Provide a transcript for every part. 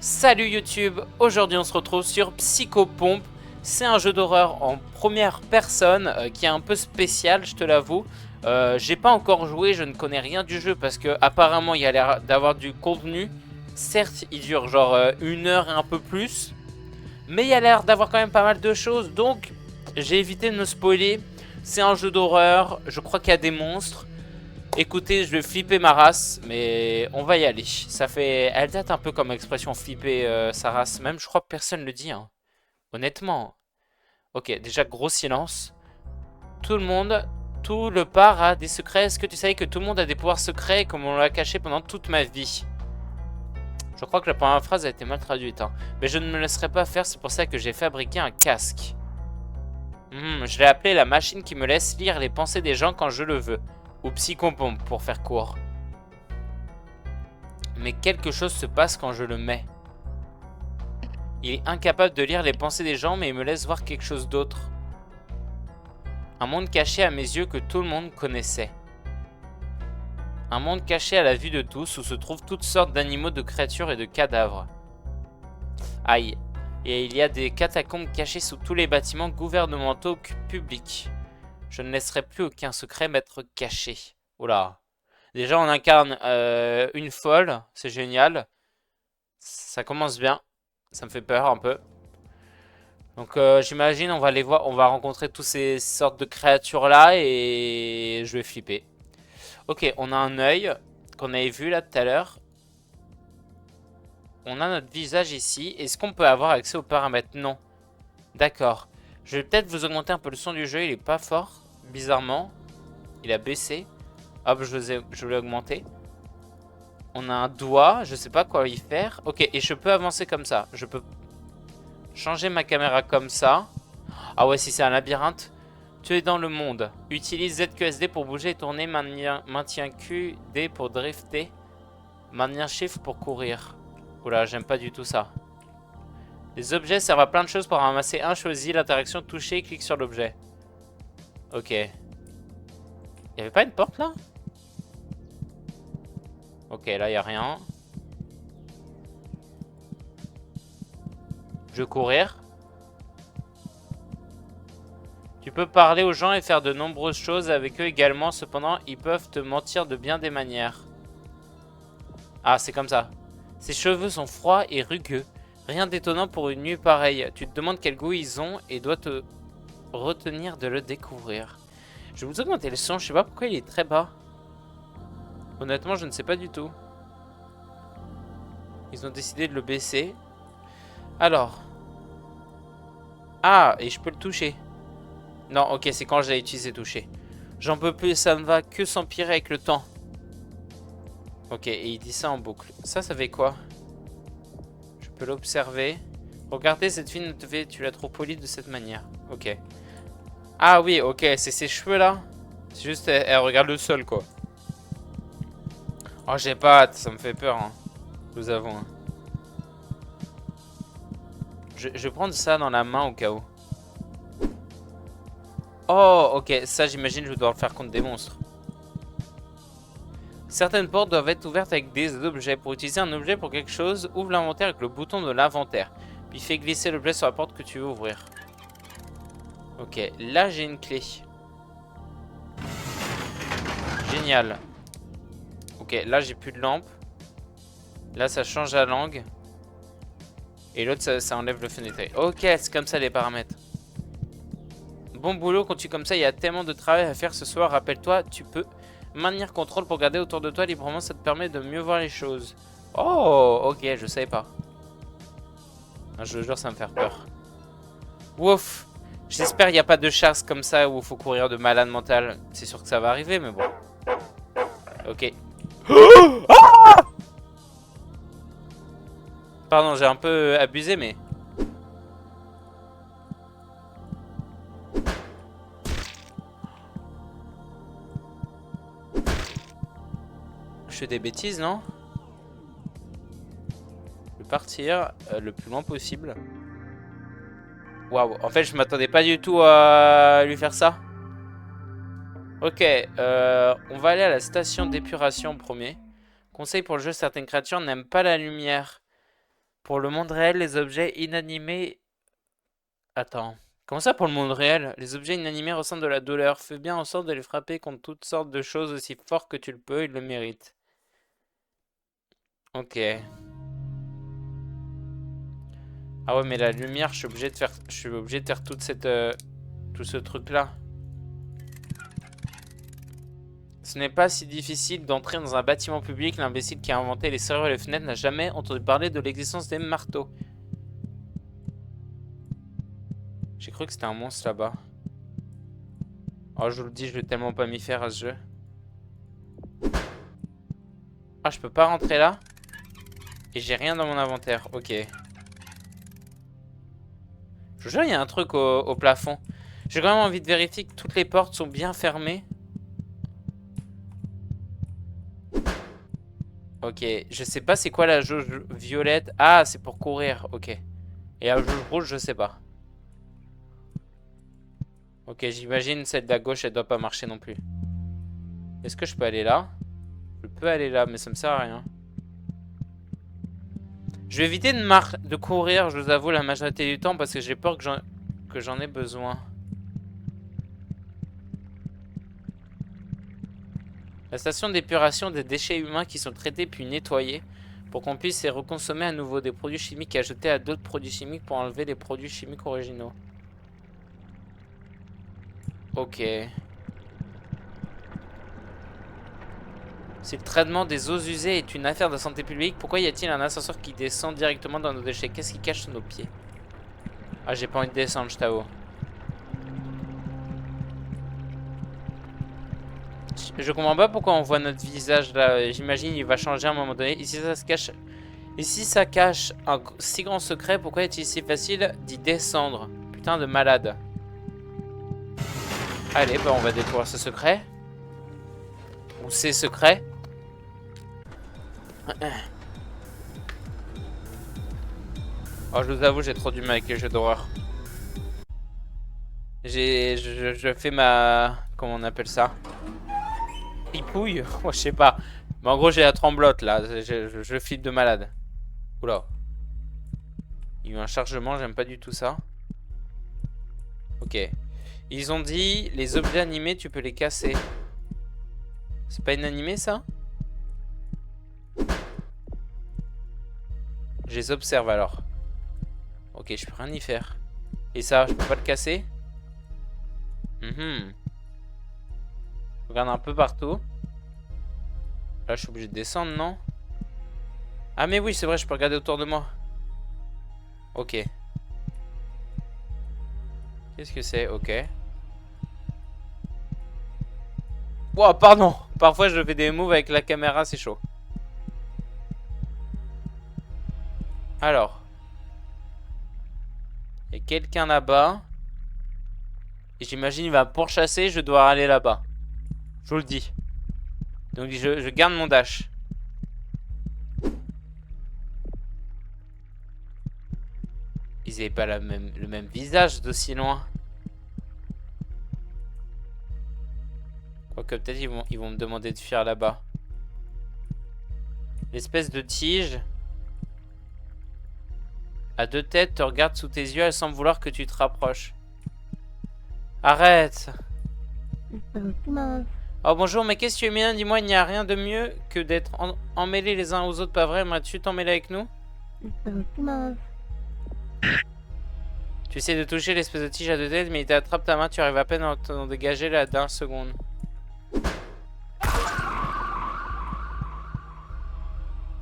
Salut YouTube, aujourd'hui on se retrouve sur Psychopomp. C'est un jeu d'horreur en première personne qui est un peu spécial, je te l'avoue. J'ai pas encore joué, je ne connais rien du jeu parce que apparemment il y a l'air d'avoir du contenu. Certes, il dure genre 1 heure et un peu plus, mais il y a l'air d'avoir quand même pas mal de choses, donc j'ai évité de me spoiler. C'est un jeu d'horreur, je crois qu'il y a des monstres. Écoutez, je vais flipper ma race, mais on va y aller. Ça fait, elle date un peu comme expression flipper sa race. Même, je crois que personne le dit, hein. Honnêtement. Ok, déjà gros silence. Tout le monde, tout le par a des secrets. Est-ce que tu savais que tout le monde a des pouvoirs secrets comme on l'a caché pendant toute ma vie? Je crois que la première phrase a été mal traduite, hein. Mais je ne me laisserai pas faire, c'est pour ça que j'ai fabriqué un casque. Je l'ai appelé la machine qui me laisse lire les pensées des gens quand je le veux. Ou Psychopomp pour faire court. Mais quelque chose se passe quand je le mets. Il est incapable de lire les pensées des gens, mais il me laisse voir quelque chose d'autre. Un monde caché à mes yeux que tout le monde connaissait. Un monde caché à la vue de tous, où se trouvent toutes sortes d'animaux, de créatures et de cadavres. Aïe. Et il y a des catacombes cachées sous tous les bâtiments gouvernementaux publics. Je ne laisserai plus aucun secret m'être caché. Oula. Déjà, on incarne une folle, c'est génial. Ça commence bien. Ça me fait peur un peu. Donc j'imagine on va les voir, on va rencontrer toutes ces sortes de créatures là et je vais flipper. Ok, on a un œil qu'on avait vu là tout à l'heure. On a notre visage ici. Est-ce qu'on peut avoir accès aux paramètres? Non. D'accord. Je vais peut-être vous augmenter un peu le son du jeu, il est pas fort, bizarrement. Il a baissé. Hop, je l'ai augmenté. On a un doigt, je sais pas quoi y faire. Ok, et je peux avancer comme ça. Je peux changer ma caméra comme ça. Ah ouais, si c'est un labyrinthe. Tu es dans le monde. Utilise ZQSD pour bouger et tourner. Maintiens QD pour drifter. Maintiens Shift pour courir. Oula, j'aime pas du tout ça. Les objets servent à plein de choses pour ramasser un. Choisis l'interaction toucher. Clique sur l'objet. Ok. Y'avait pas une porte là? Ok, là y a rien. Je vais courir. Tu peux parler aux gens et faire de nombreuses choses avec eux également. Cependant, ils peuvent te mentir de bien des manières. Ah, c'est comme ça. Ses cheveux sont froids et rugueux. Rien d'étonnant pour une nuit pareille. Tu te demandes quel goût ils ont et dois te retenir de le découvrir. Je vais vous augmenter le son. Je sais pas pourquoi il est très bas. Honnêtement, je ne sais pas du tout. Ils ont décidé de le baisser. Alors. Ah, et je peux le toucher. Non, ok, c'est quand j'ai utilisé toucher. J'en peux plus, ça ne va que s'empirer avec le temps. Ok, et il dit ça en boucle. Ça fait quoi? Je peux l'observer. Regardez, cette fille ne te fait... Tu la trouves polie de cette manière. Ok. Ah oui, ok, c'est ses cheveux là. C'est juste, elle regarde le sol quoi. Oh, j'ai pas hâte, ça me fait peur, hein. Je vous avoue, hein. Je vais prendre ça dans la main au cas où. Oh, ok, ça j'imagine je dois le faire contre des monstres. Certaines portes doivent être ouvertes avec des objets. Pour utiliser un objet pour quelque chose, ouvre l'inventaire avec le bouton de l'inventaire. Puis fais glisser l'objet sur la porte que tu veux ouvrir. Ok, là j'ai une clé. Génial. Ok, là j'ai plus de lampe. Là ça change la langue. Et l'autre ça enlève le fenêtre. Ok, c'est comme ça les paramètres. Bon boulot, continue comme ça, il y a tellement de travail à faire ce soir. Rappelle-toi, tu peux maintenir contrôle pour garder autour de toi librement, ça te permet de mieux voir les choses. Oh, ok, je savais pas. Je te jure, ça me fait peur. Ouf. J'espère qu'il n'y a pas de chasse comme ça où il faut courir de malade mental. C'est sûr que ça va arriver, mais bon. Ok. Pardon, j'ai un peu abusé, mais... Je fais des bêtises, non? Je vais partir le plus loin possible. Waouh, en fait, je m'attendais pas du tout à lui faire ça. Ok, on va aller à la station d'épuration en premier. Conseil pour le jeu, certaines créatures n'aiment pas la lumière. Pour le monde réel, les objets inanimés... Attends. Comment ça pour le monde réel? Les objets inanimés ressentent de la douleur. Fais bien en sorte de les frapper contre toutes sortes de choses aussi fort que tu le peux, ils le méritent. Ok. Ah ouais, mais la lumière, je suis obligé de faire toute cette, tout ce truc-là. Ce n'est pas si difficile d'entrer dans un bâtiment public. L'imbécile qui a inventé les serrures et les fenêtres n'a jamais entendu parler de l'existence des marteaux. J'ai cru que c'était un monstre là-bas. Oh, je vous le dis, je vais tellement pas m'y faire à ce jeu. Ah, je peux pas rentrer là? Et j'ai rien dans mon inventaire. Ok. Je vous jure, il y a un truc au plafond. J'ai quand même envie de vérifier que toutes les portes sont bien fermées. Ok, je sais pas c'est quoi la jauge violette. Ah, c'est pour courir, ok. Et la jauge rouge, je sais pas. Ok, j'imagine celle de la gauche, elle doit pas marcher non plus. Est-ce que je peux aller là? Je peux aller là, mais ça me sert à rien. Je vais éviter de courir, je vous avoue, la majorité du temps, parce que j'ai peur que j'en ai besoin. La station d'épuration des déchets humains qui sont traités puis nettoyés pour qu'on puisse les reconsommer à nouveau. Des produits chimiques ajoutés à d'autres produits chimiques pour enlever les produits chimiques originaux. Ok. Si le traitement des eaux usées est une affaire de santé publique, pourquoi y a-t-il un ascenseur qui descend directement dans nos déchets? Qu'est-ce qui cache sous nos pieds? Ah, j'ai pas envie de descendre, je t'avoue. Je comprends pas pourquoi on voit notre visage là. J'imagine il va changer à un moment donné. Ici ça se cache. Ici ça cache un si grand secret. Pourquoi est-il si facile d'y descendre? Putain de malade. Allez, bah on va découvrir ce secret. Ou ces secrets. Oh, je vous avoue, j'ai trop du mal avec les jeux d'horreur. Je fais ma... Comment on appelle ça? Ripouille? Oh, je sais pas. Mais en gros, j'ai la tremblote là. Je file de malade. Oula. Il y a eu un chargement, j'aime pas du tout ça. Ok. Ils ont dit, les objets animés, tu peux les casser. C'est pas inanimé ça? Je les observe alors. Ok, je peux rien y faire. Et ça, je peux pas le casser? Je regarde un peu partout. Là, je suis obligé de descendre, non? Ah mais oui, c'est vrai, je peux regarder autour de moi. Ok. Qu'est-ce que c'est? Ok. Wow, pardon. Parfois, je fais des moves avec la caméra, c'est chaud. Alors. Il y a quelqu'un là-bas. Et j'imagine il va me pourchasser, je dois aller là-bas. Je vous le dis. Donc je garde mon dash. Ils avaient pas le même visage d'aussi loin. Quoique peut-être ils vont me demander de fuir là-bas. L'espèce de tige à deux têtes te regarde sous tes yeux, elle semble vouloir que tu te rapproches. Arrête. Oh bonjour, mais qu'est-ce que tu es mignon? Dis-moi, il n'y a rien de mieux que d'être emmêlés les uns aux autres, pas vrai? Aimerais-tu t'emmêler avec nous? Tu essaies de toucher l'espèce de tige à deux têtes, mais il t'attrape ta main, tu arrives à peine à t'en dégager la dernière seconde.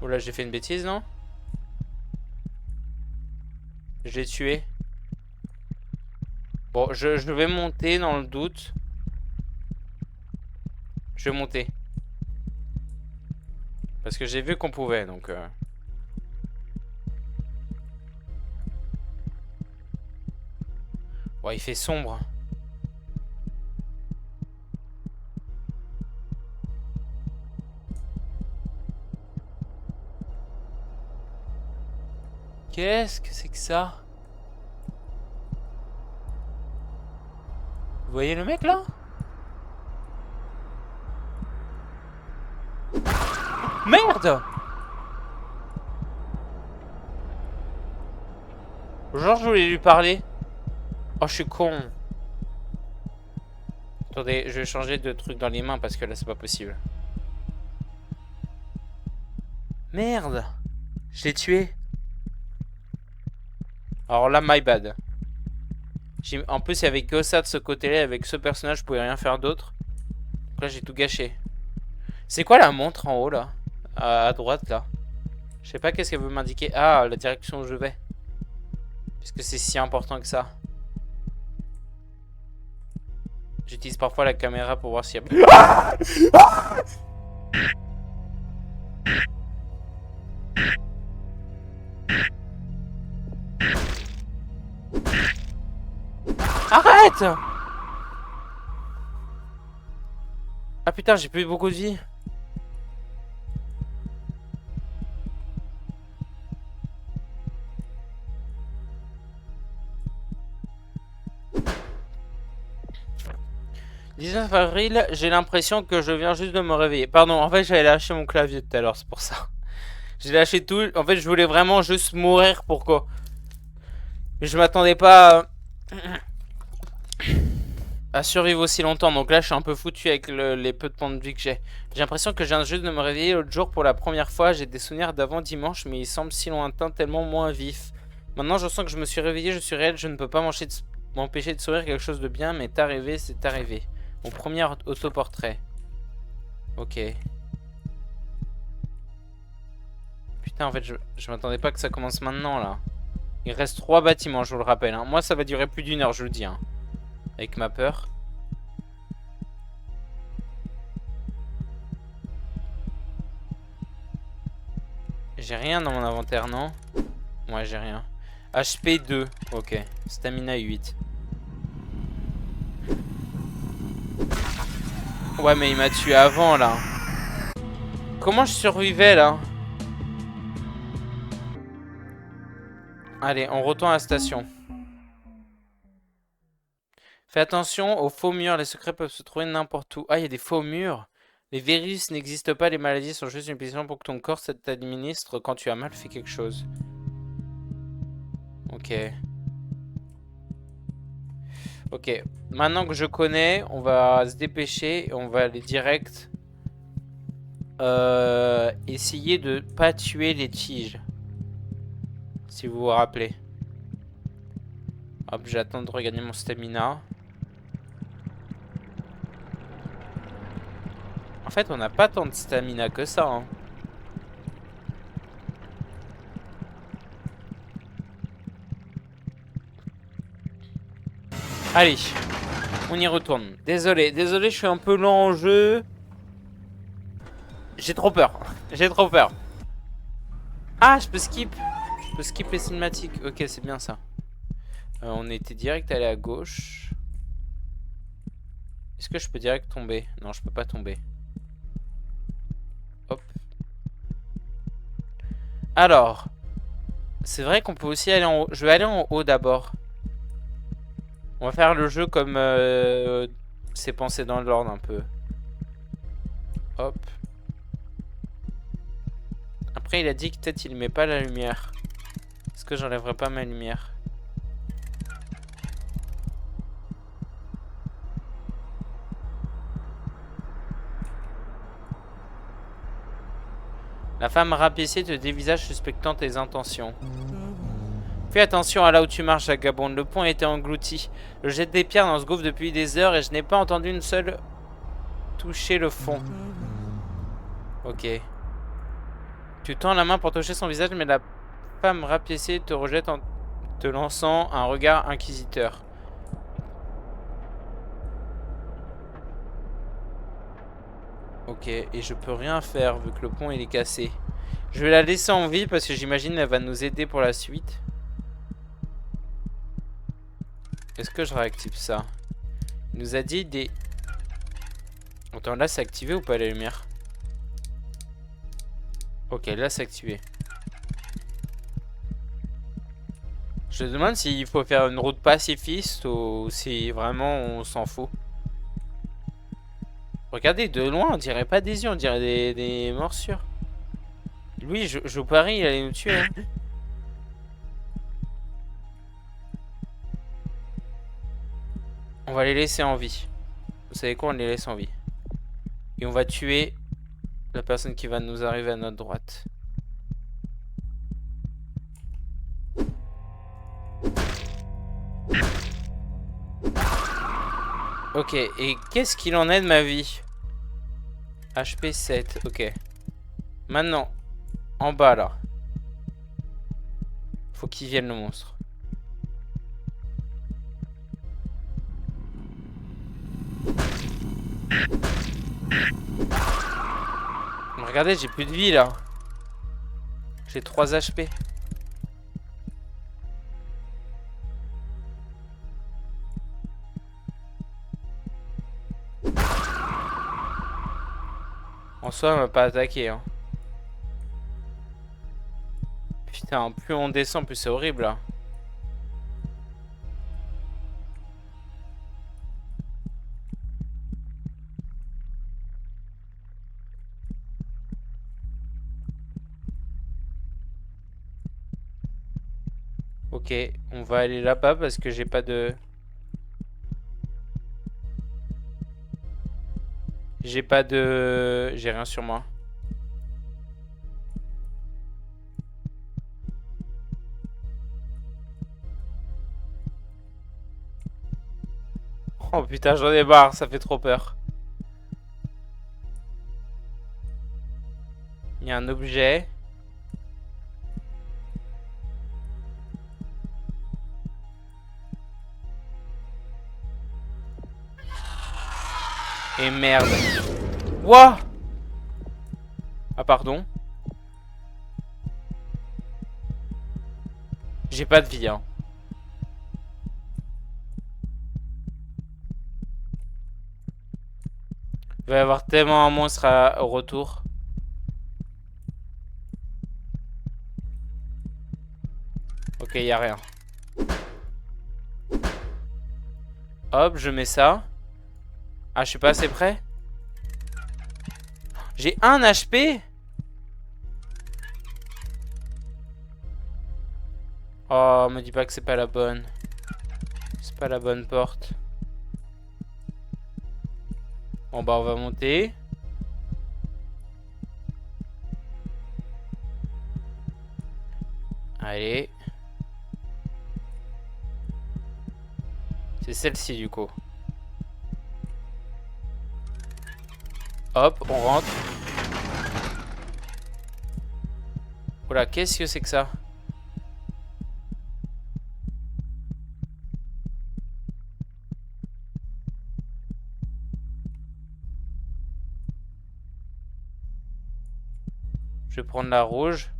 Oula, j'ai fait une bêtise, non? Je l'ai tué. Bon, je vais monter dans le doute. Je vais monter. Parce que j'ai vu qu'on pouvait, donc... Ouais, il fait sombre. Qu'est-ce que c'est que ça? Vous voyez le mec là? Merde! Genre, je voulais lui parler. Oh, je suis con. Attendez, je vais changer de truc dans les mains parce que là, c'est pas possible. Merde. Je l'ai tué. Alors là, my bad. En plus, il y avait que ça de ce côté-là. Avec ce personnage, je pouvais rien faire d'autre. Donc là, j'ai tout gâché. C'est quoi la montre en haut, là? À droite, là. Je sais pas qu'est-ce qu'elle veut m'indiquer. Ah, la direction où je vais. Puisque c'est si important que ça. J'utilise parfois la caméra pour voir s'il y a... Arrête! Ah putain, j'ai plus beaucoup de vie. « 19 avril, j'ai l'impression que je viens juste de me réveiller. » Pardon, en fait, j'avais lâché mon clavier tout à l'heure, c'est pour ça. J'ai lâché tout. En fait, je voulais vraiment juste mourir pour quoi. Mais je m'attendais pas à survivre aussi longtemps. Donc là, je suis un peu foutu avec les peu de points de vie que j'ai. J'ai l'impression que je viens juste de me réveiller l'autre jour pour la première fois. J'ai des souvenirs d'avant dimanche, mais ils semblent si lointains, tellement moins vifs. Maintenant, je sens que je me suis réveillé, je suis réel, je ne peux pas m'empêcher de sourire. Quelque chose de bien m'est arrivé, c'est arrivé. Mon premier autoportrait. Ok. Putain, en fait, je m'attendais pas que ça commence maintenant, là. Il reste 3 bâtiments, je vous le rappelle. Hein. Moi, ça va durer plus d'1 heure, je vous le dis. Hein. Avec ma peur. J'ai rien dans mon inventaire, non? Ouais, j'ai rien. HP 2. Ok. Stamina 8. Ouais, mais il m'a tué avant, là. Comment je survivais, là? Allez, on retourne à la station. Fais attention aux faux murs. Les secrets peuvent se trouver n'importe où. Ah, il y a des faux murs. Les virus n'existent pas. Les maladies sont juste une punition pour que ton corps t'administre quand tu as mal fait quelque chose. Ok. Ok. Maintenant que je connais, on va se dépêcher et on va aller direct essayer de pas tuer les tiges. Si vous vous rappelez. Hop, j'attends de regagner mon stamina. En fait, on n'a pas tant de stamina que ça. Hein. Allez, on y retourne. Désolé, je suis un peu lent en jeu. J'ai trop peur. J'ai trop peur. Ah, je peux skip. Je peux skip les cinématiques. Ok, c'est bien ça. On était direct allé à gauche. Est-ce que je peux direct tomber? Non, je peux pas tomber. Hop. Alors. C'est vrai qu'on peut aussi aller en haut. Je vais aller en haut d'abord. On va faire le jeu comme c'est pensé dans l'ordre un peu. Hop. Après, il a dit que peut-être il met pas la lumière. Est-ce que j'enlèverai pas ma lumière? La femme rapiécée te dévisage suspectant tes intentions. Fais attention à là où tu marches, vagabonde. Le pont a été englouti. Je jette des pierres dans ce gouffre depuis des heures et je n'ai pas entendu une seule toucher le fond. Ok. Tu tends la main pour toucher son visage, mais la femme rapiécée te rejette en te lançant un regard inquisiteur. Ok, et je peux rien faire vu que le pont il est cassé. Je vais la laisser en vie parce que j'imagine elle va nous aider pour la suite. Est-ce que je réactive ça? Il nous a dit des... Attends, là c'est activé ou pas la lumière? Ok, là c'est activé. Je me demande s'il faut faire une route pacifiste ou si vraiment on s'en fout. Regardez, de loin, on dirait pas des yeux, on dirait des morsures. Lui, je vous parie, il allait nous tuer. Hein. On va les laisser en vie. Vous savez quoi, on les laisse en vie. Et on va tuer la personne qui va nous arriver à notre droite. Ok, et qu'est-ce qu'il en est de ma vie? HP 7, ok. Maintenant, en bas là. Faut qu'il vienne le monstre. Regardez, j'ai plus de vie là. J'ai 3 HP. En soi, elle m'a pas attaqué. Hein. Putain, plus on descend, plus c'est horrible là. Ok, on va aller là-bas parce que j'ai pas de... J'ai rien sur moi. Oh putain, j'en ai marre, ça fait trop peur. Il y a un objet. Et merde. Wouah! Ah pardon. J'ai pas de vie hein. Il va y avoir tellement un monstre au retour. Ok, y a rien. Hop, je mets ça. Ah, je suis pas assez près. J'ai 1 HP. Oh, me dis pas que c'est pas la bonne. C'est pas la bonne porte. Bon bah on va monter. Allez. C'est celle-ci du coup. Hop, on rentre. Oula, qu'est-ce que c'est que ça? Je vais prendre la rouge.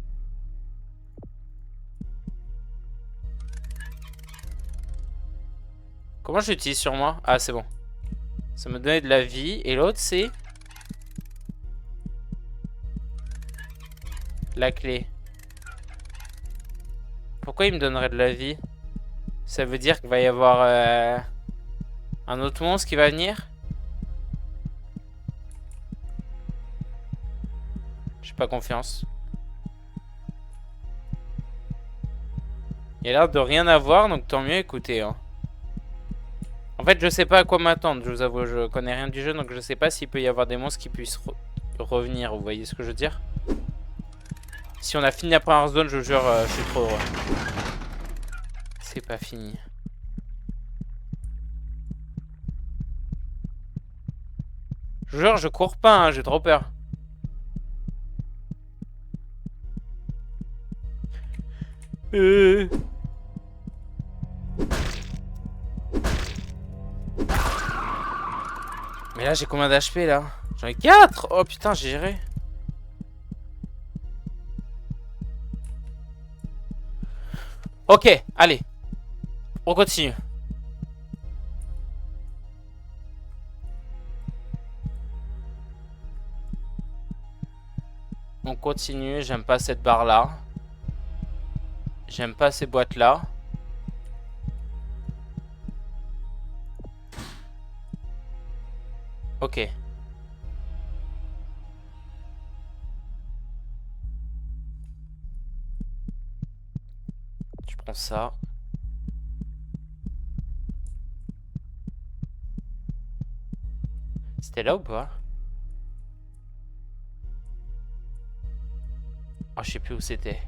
Comment je l'utilise sur moi? Ah, c'est bon. Ça me donnait de la vie. Et l'autre, c'est... la clé. Pourquoi il me donnerait de la vie? Ça veut dire qu'il va y avoir un autre monstre qui va venir? J'ai pas confiance. Il a l'air de rien avoir, donc tant mieux, écoutez. Hein. En fait, je sais pas à quoi m'attendre, je vous avoue, je connais rien du jeu, donc je sais pas s'il peut y avoir des monstres qui puissent revenir, vous voyez ce que je veux dire? Si on a fini la première zone, je vous jure, je suis trop heureux. C'est pas fini. Je vous jure, je cours pas, hein, j'ai trop peur. Mais là, j'ai combien d'HP là? J'en ai 4. Oh putain, j'ai géré. Ok, allez. On continue. On continue, j'aime pas cette barre là. J'aime pas ces boîtes là. Ok. Je prends ça. C'était là ou pas? Ah, je sais plus où c'était.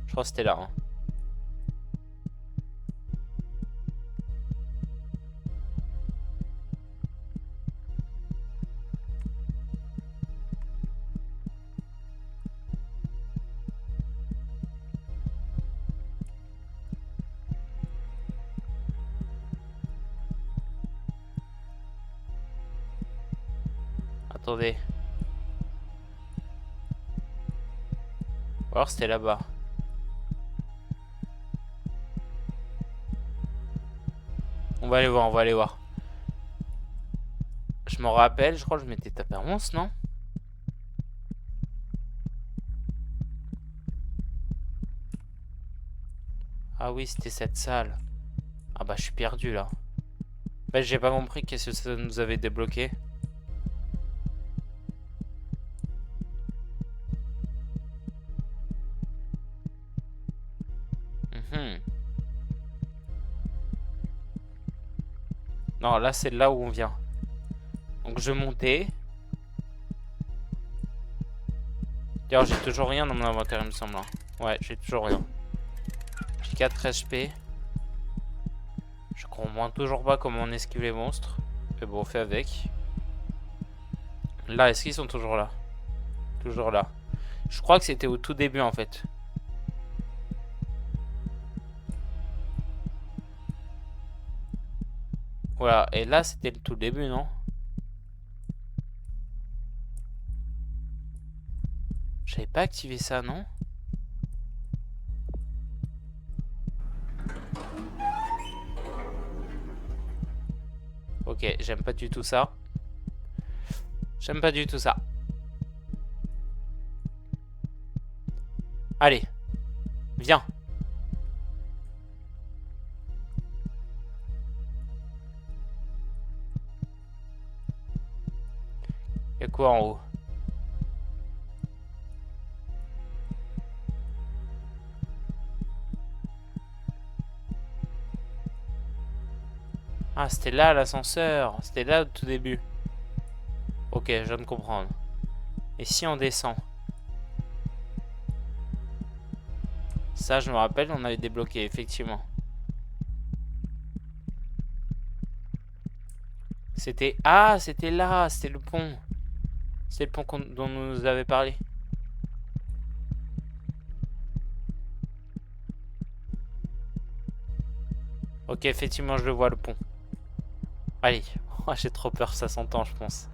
Je crois que c'était là. Hein. Attendez. Ou alors c'était là-bas. On va aller voir, on va aller voir. Je m'en rappelle, je crois que je m'étais tapé un monstre, non? Ah oui, c'était cette salle. Ah bah je suis perdu là. Bah j'ai pas compris qu'est-ce que ça nous avait débloqué. Non, là c'est là où on vient. Donc je montais. D'ailleurs j'ai toujours rien dans mon inventaire il me semble. Ouais, j'ai toujours rien. J'ai 4 HP. Je comprends toujours pas comment on esquive les monstres. Mais bon, on fait avec. Là, est-ce qu'ils sont toujours là? Toujours là. Je crois que c'était au tout début en fait. Voilà, et là c'était le tout début, non? J'avais pas activé ça, non? Ok, j'aime pas du tout ça. J'aime pas du tout ça. Allez, viens. Y'a quoi en haut? Ah, c'était là l'ascenseur. C'était là au tout début. Ok, je viens de comprendre. Et si on descend? Ça, je me rappelle, on avait débloqué, effectivement. C'était... Ah, c'était là, c'était le pont. C'est le pont dont on nous avait parlé. Ok, effectivement, je le vois, le pont. Allez. Oh, j'ai trop peur, ça s'entend, je pense.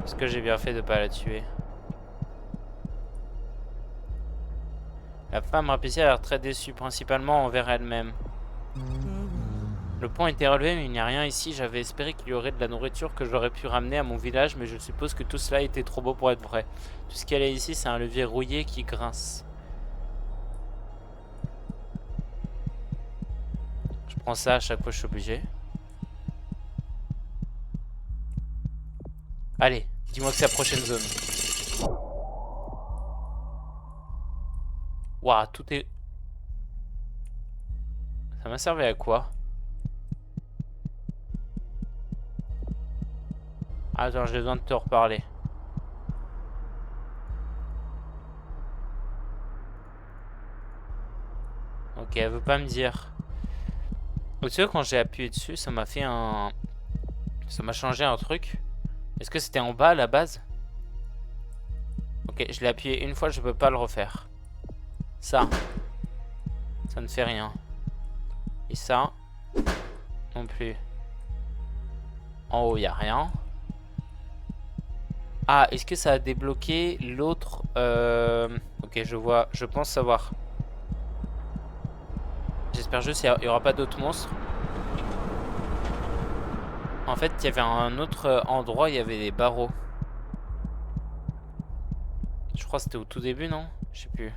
Est-ce que j'ai bien fait de pas la tuer? La femme rapiécée a l'air très déçue, principalement envers elle-même. Le pont a été relevé, mais il n'y a rien ici. J'avais espéré qu'il y aurait de la nourriture que j'aurais pu ramener à mon village, mais je suppose que tout cela était trop beau pour être vrai. Tout ce qu'il y a ici, c'est un levier rouillé qui grince. Je prends ça à chaque fois que je suis obligé. Allez, dis-moi que c'est la prochaine zone. Waouh, tout est... Ça m'a servi à quoi? Attends, j'ai besoin de te reparler. Ok, elle veut pas me dire. Tu sais, quand j'ai appuyé dessus, ça m'a fait un... Ça m'a changé un truc. Est-ce que c'était en bas à la base? Ok, je l'ai appuyé une fois, je peux pas le refaire. Ça ne fait rien. Et ça non plus. En haut, il n'y a rien. Ah, est-ce que ça a débloqué l'autre Ok, je vois, je pense savoir. J'espère juste qu'il n'y aura pas d'autres monstres. En fait, il y avait un autre endroit, il y avait des barreaux. Je crois que c'était au tout début, non? Je sais plus.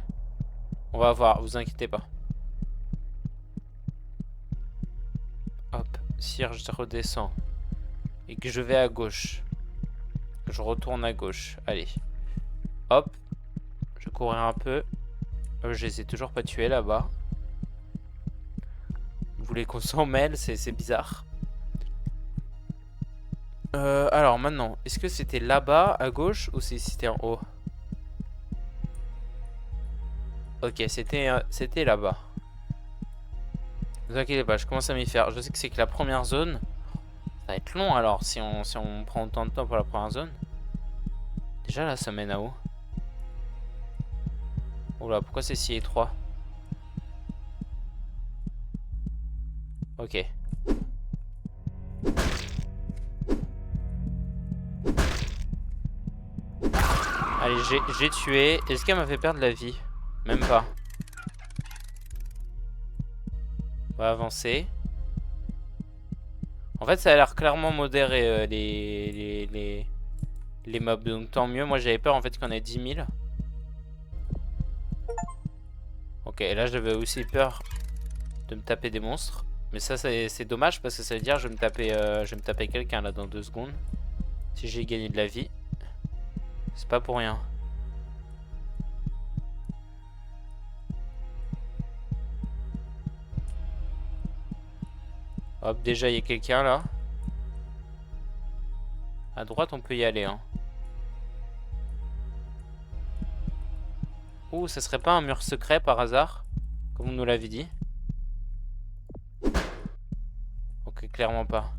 On va voir, vous inquiétez pas. Hop, si je redescends et que je vais à gauche, je retourne à gauche. Allez, hop, Je vais courir un peu. Je les ai toujours pas tués là-bas. Vous voulez qu'on s'en mêle? C'est bizarre. Alors maintenant, est-ce que c'était là-bas à gauche ou c'était en haut? Ok, c'était là-bas. Ne vous inquiétez pas, je commence à m'y faire. Je sais que c'est que la première zone. Ça va être long alors si on prend autant de temps pour la première zone. Déjà là, ça mène à où? Oula, pourquoi c'est si étroit? Ok. Allez, j'ai tué. Est-ce qu'elle m'a fait perdre la vie? Même pas. On va avancer. En fait, ça a l'air clairement modéré les mobs. Donc tant mieux. Moi, j'avais peur en fait qu'il y en ait 10 000. Ok, et là, j'avais aussi peur de me taper des monstres. Mais ça, c'est dommage parce que ça veut dire que je vais me taper quelqu'un là dans 2 secondes. Si j'ai gagné de la vie. C'est pas pour rien. Hop, déjà il y a quelqu'un là. À droite on peut y aller hein. Ouh, ça serait pas un mur secret par hasard? Comme on nous l'avait dit. Ok, clairement pas.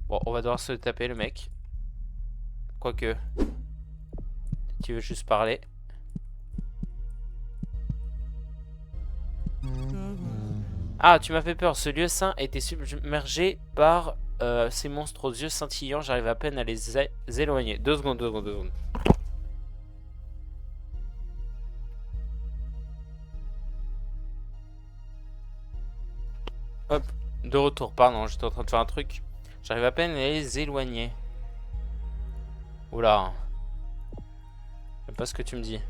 Bon, on va devoir se taper le mec. Quoique. Tu veux juste parler. Ah, tu m'as fait peur. Ce lieu saint était submergé par ces monstres aux yeux scintillants. J'arrive à peine à les éloigner. 2 secondes, 2 secondes, 2 secondes. Hop, de retour. Pardon, j'étais en train de faire un truc. J'arrive à peine à les éloigner. Oula. J'aime pas ce que tu me dis.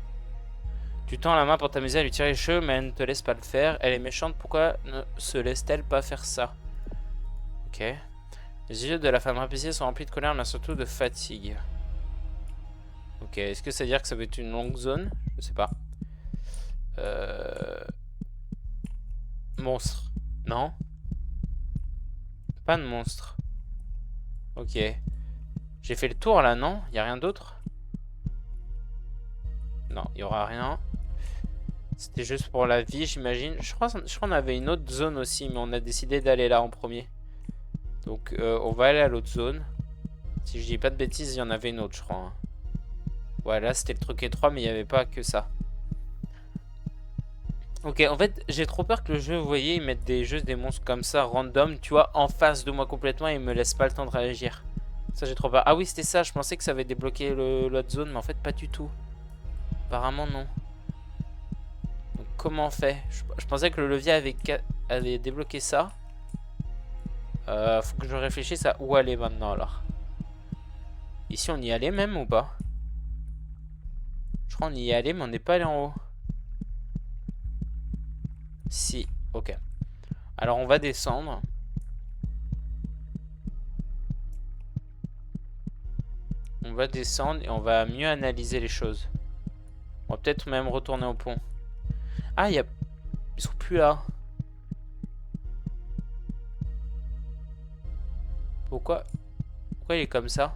Tu tends la main pour t'amuser à lui tirer les cheveux, mais elle ne te laisse pas le faire. Elle est méchante, pourquoi ne se laisse-t-elle pas faire ça? Ok. Les yeux de la femme rapiécée sont remplis de colère, mais surtout de fatigue. Ok, est-ce que ça veut dire que ça va être une longue zone? Je sais pas. Monstre. Non? Pas de monstre. Ok. J'ai fait le tour là, non? Y a rien d'autre? Non, il y aura rien. C'était juste pour la vie, j'imagine. Je crois qu'on avait une autre zone aussi, mais on a décidé d'aller là en premier. Donc, on va aller à l'autre zone. Si je dis pas de bêtises, il y en avait une autre, je crois. Hein. Ouais, là, c'était le truc étroit, mais il n'y avait pas que ça. Ok, en fait, j'ai trop peur que le jeu, vous voyez, il mette juste des monstres comme ça, random, tu vois, en face de moi complètement et il me laisse pas le temps de réagir. Ça, j'ai trop peur. Ah oui, c'était ça, je pensais que ça avait débloqué l'autre zone, mais en fait, pas du tout. Apparemment, non. Donc, comment on fait? Je pensais que le levier avait débloqué ça. Faut que je réfléchisse à où aller maintenant, alors. Ici, on y allait même ou pas? Je crois qu'on y est allé, mais on n'est pas allé en haut. Si, ok. Alors, on va descendre. On va descendre et on va mieux analyser les choses. On va peut-être même retourner au pont. Ah, ils sont plus là. Pourquoi il est comme ça?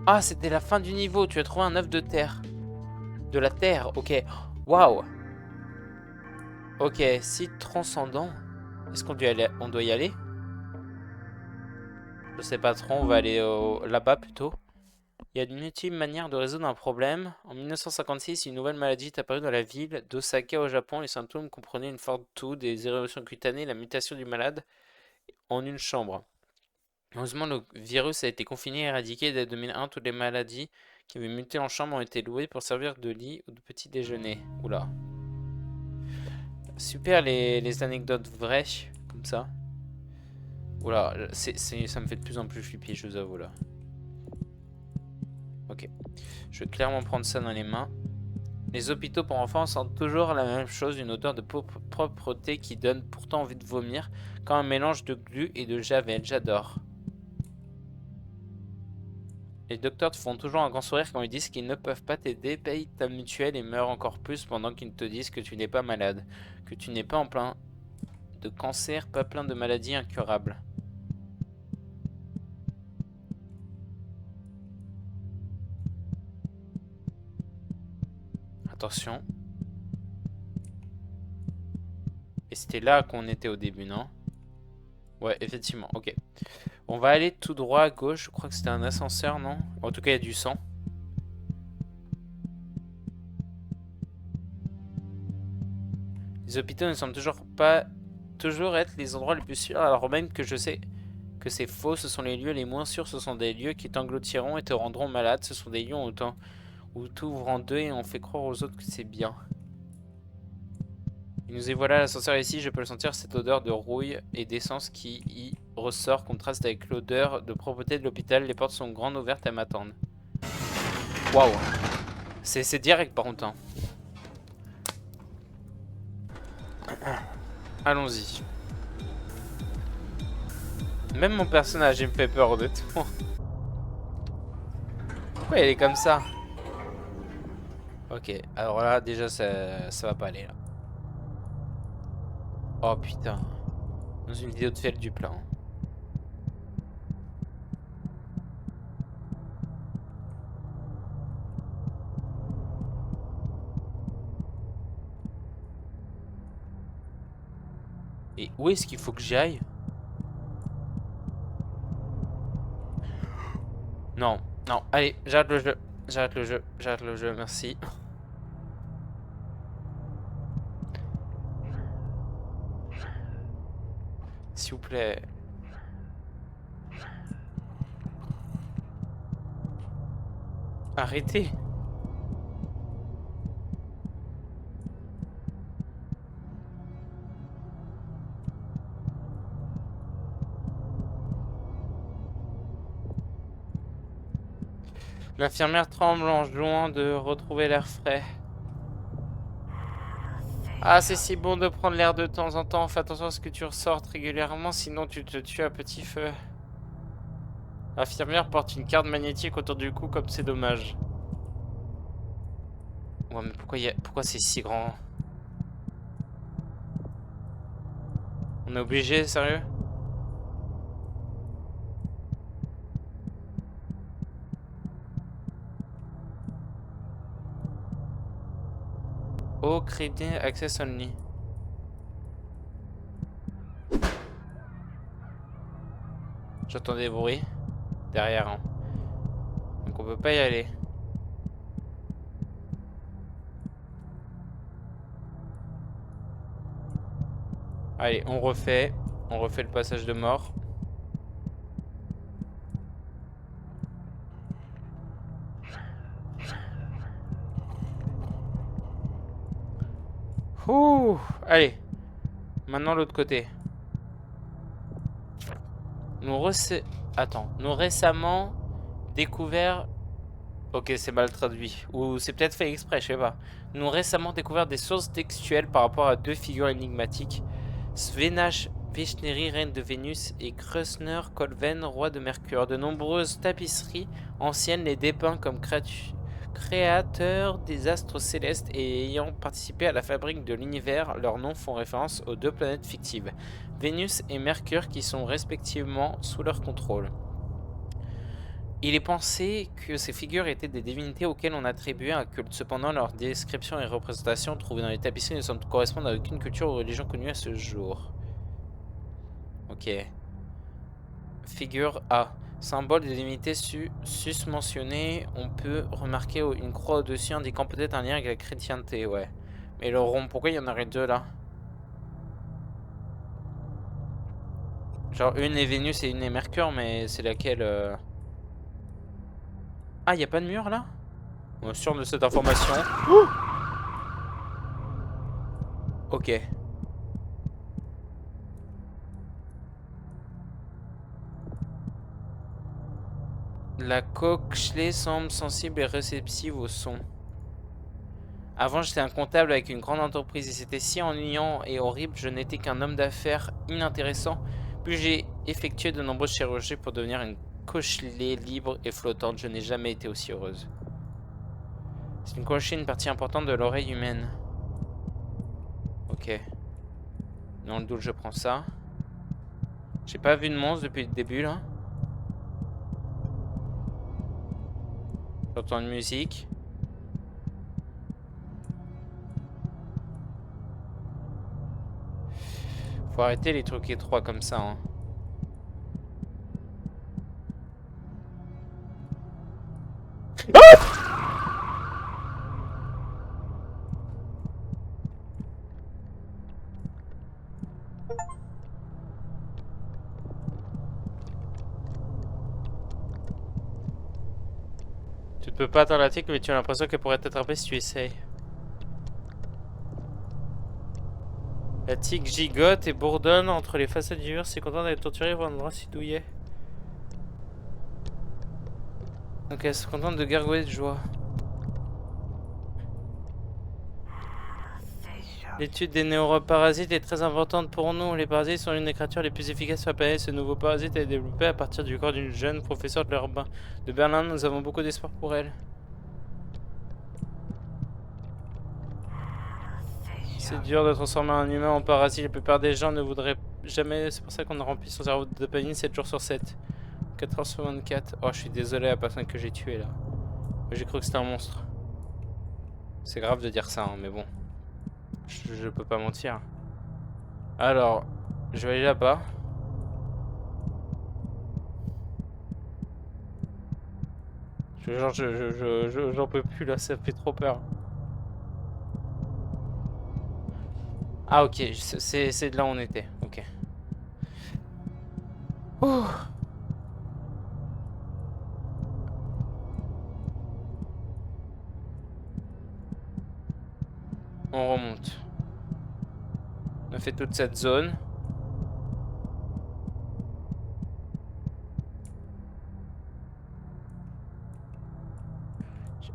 Ah, c'était la fin du niveau. Tu as trouvé un œuf de terre. De la terre, ok. Waouh. Ok, site transcendant. Est-ce qu'on doit y aller? Je sais pas trop, on va aller là-bas plutôt. Il y a une multiple manière de résoudre un problème. En 1956, une nouvelle maladie est apparue dans la ville d'Osaka au Japon. Les symptômes comprenaient une forte toux, des éruptions cutanées, la mutation du malade en une chambre. Heureusement, le virus a été confiné et éradiqué dès 2001. Toutes les maladies qui avaient muté en chambre ont été louées pour servir de lit ou de petit déjeuner. Oula. Super les anecdotes vraies, comme ça. Oula, ça me fait de plus en plus flipper, je vous avoue là. Ok. Je vais clairement prendre ça dans les mains. Les hôpitaux pour enfants sentent toujours la même chose, une odeur de propreté qui donne pourtant envie de vomir, comme un mélange de glu et de javel. J'adore. Les docteurs te font toujours un grand sourire quand ils disent qu'ils ne peuvent pas t'aider, payent ta mutuelle et meurent encore plus pendant qu'ils te disent que tu n'es pas malade, que tu n'es pas en plein de cancer, pas plein de maladies incurables. Attention. Et c'était là qu'on était au début, non? Ouais, effectivement, ok. On va aller tout droit à gauche, je crois que c'était un ascenseur, non? En tout cas, il y a du sang. Les hôpitaux ne semblent toujours être les endroits les plus sûrs, alors même que je sais que c'est faux, ce sont les lieux les moins sûrs, ce sont des lieux qui t'engloutiront et te rendront malade, ce sont des lieux où t'ouvres en deux et on fait croire aux autres que c'est bien. Et nous y voilà, l'ascenseur ici, je peux le sentir, cette odeur de rouille et d'essence qui y ressort, contraste avec l'odeur de propreté de l'hôpital, les portes sont grandes ouvertes, elles m'attendent. Waouh. C'est direct par contre. Hein. Allons-y. Même mon personnage, il me fait peur de tout. Pourquoi elle est comme ça? Ok, alors là, déjà, ça va pas aller, là. Oh, putain. Dans une vidéo de fait du plein. Et où est-ce qu'il faut que j'aille? Non, non, allez, j'arrête le jeu. J'arrête le jeu, merci. S'il vous plaît. Arrêtez. L'infirmière tremble en jouant de retrouver l'air frais. Ah, c'est si bon de prendre l'air de temps en temps. Fais attention à ce que tu ressortes régulièrement, sinon tu te tues à petit feu. L'infirmière porte une carte magnétique autour du cou, comme c'est dommage. Ouais, mais pourquoi c'est si grand? On est obligé, sérieux? Oh, crédit access only. J'entends des bruits derrière. Hein. Donc on peut pas y aller. Allez, on refait le passage de mort. Ouh, allez. Maintenant l'autre côté. Nous récemment découvert... Ok, c'est mal traduit. Ou c'est peut-être fait exprès, je sais pas. Nous récemment découvert des sources textuelles par rapport à deux figures énigmatiques. Svenash Vishneri, reine de Vénus, et Krusner Kolven, roi de Mercure. De nombreuses tapisseries anciennes les dépeignent comme créateurs des astres célestes et ayant participé à la fabrique de l'univers. Leurs noms font référence aux deux planètes fictives, Vénus et Mercure, qui sont respectivement sous leur contrôle. Il est pensé que ces figures étaient des divinités auxquelles on attribuait un culte. Cependant, leurs descriptions et représentations trouvées dans les tapisseries ne semblent correspondre à aucune culture ou religion connue à ce jour. Ok. Figure A. Symbole des divinités sus-mentionnées. On peut remarquer une croix au-dessus indiquant peut-être un lien avec la chrétienté, ouais. Mais le rond, pourquoi il y en aurait deux là? Genre une est Vénus et une est Mercure, mais c'est laquelle Ah, il n'y a pas de mur là? On est sûr de cette information. Ouh, ok. La cochlée semble sensible et réceptive au son. Avant, j'étais un comptable avec une grande entreprise et c'était si ennuyant et horrible. Je n'étais qu'un homme d'affaires inintéressant. Puis j'ai effectué de nombreuses chirurgies pour devenir une Cochelée, libre et flottante. Je n'ai jamais été aussi heureuse. C'est une clocher, une partie importante de l'oreille humaine. Ok. Dans le doute, je prends ça. J'ai pas vu de monstre depuis le début là. J'entends une musique. Faut arrêter les trucs étroits comme ça. Hein. Tu ne peux pas atteindre la tique, mais tu as l'impression qu'elle pourrait t'attraper si tu essayes. La tique gigote et bourdonne entre les façades du mur. C'est content d'être torturé pour un endroit si douillet. Donc elle se contente de gargouiller de joie. L'étude des néoparasites est très importante pour nous. Les parasites sont l'une des créatures les plus efficaces sur la planète. Ce nouveau parasite a été développé à partir du corps d'une jeune professeure de Berlin. Nous avons beaucoup d'espoir pour elle. C'est dur de transformer un humain en parasite. La plupart des gens ne voudraient jamais. C'est pour ça qu'on a rempli son cerveau de dopamine 7 jours sur 7. 4 heures sur 24. Oh, je suis désolé à la personne que j'ai tuée là. J'ai cru que c'était un monstre. C'est grave de dire ça, hein, mais bon. Je peux pas mentir. Alors, je vais aller là-bas. J'en peux plus là, ça fait trop peur. Ah ok, c'est de là où on était, ok. Ouh. On remonte. On a fait toute cette zone.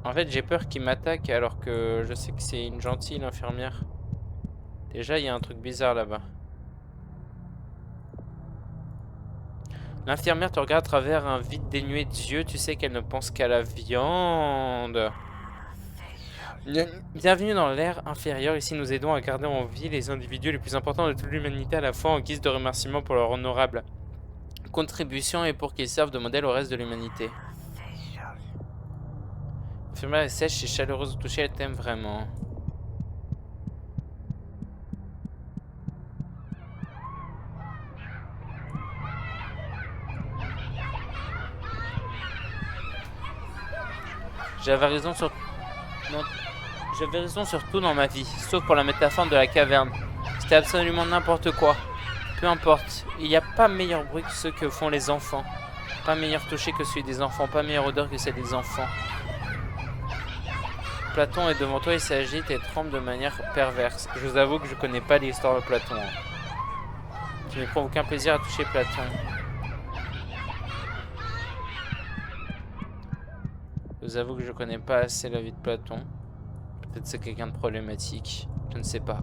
En fait, j'ai peur qu'il m'attaque alors que je sais que c'est une gentille infirmière. Déjà, il y a un truc bizarre là-bas. L'infirmière te regarde à travers un vide dénué d'yeux. Tu sais qu'elle ne pense qu'à la viande. Bienvenue dans l'ère inférieure. Ici, nous aidons à garder en vie les individus les plus importants de toute l'humanité à la fois en guise de remerciement pour leur honorable contribution et pour qu'ils servent de modèle au reste de l'humanité. L'infirmière est sèche et chaleureuse au toucher. Elle t'aime vraiment. J'avais raison sur... Non. J'avais raison sur tout dans ma vie, sauf pour la métaphore de la caverne. C'était absolument n'importe quoi. Peu importe, il n'y a pas meilleur bruit que ceux que font les enfants. Pas meilleur toucher que celui des enfants, pas meilleure odeur que celle des enfants. Platon est devant toi, il s'agite et tremble de manière perverse. Je vous avoue que je connais pas l'histoire de Platon. Je n'éprouve aucun plaisir à toucher Platon. Je vous avoue que je connais pas assez la vie de Platon. Peut-être c'est quelqu'un de problématique. Je ne sais pas.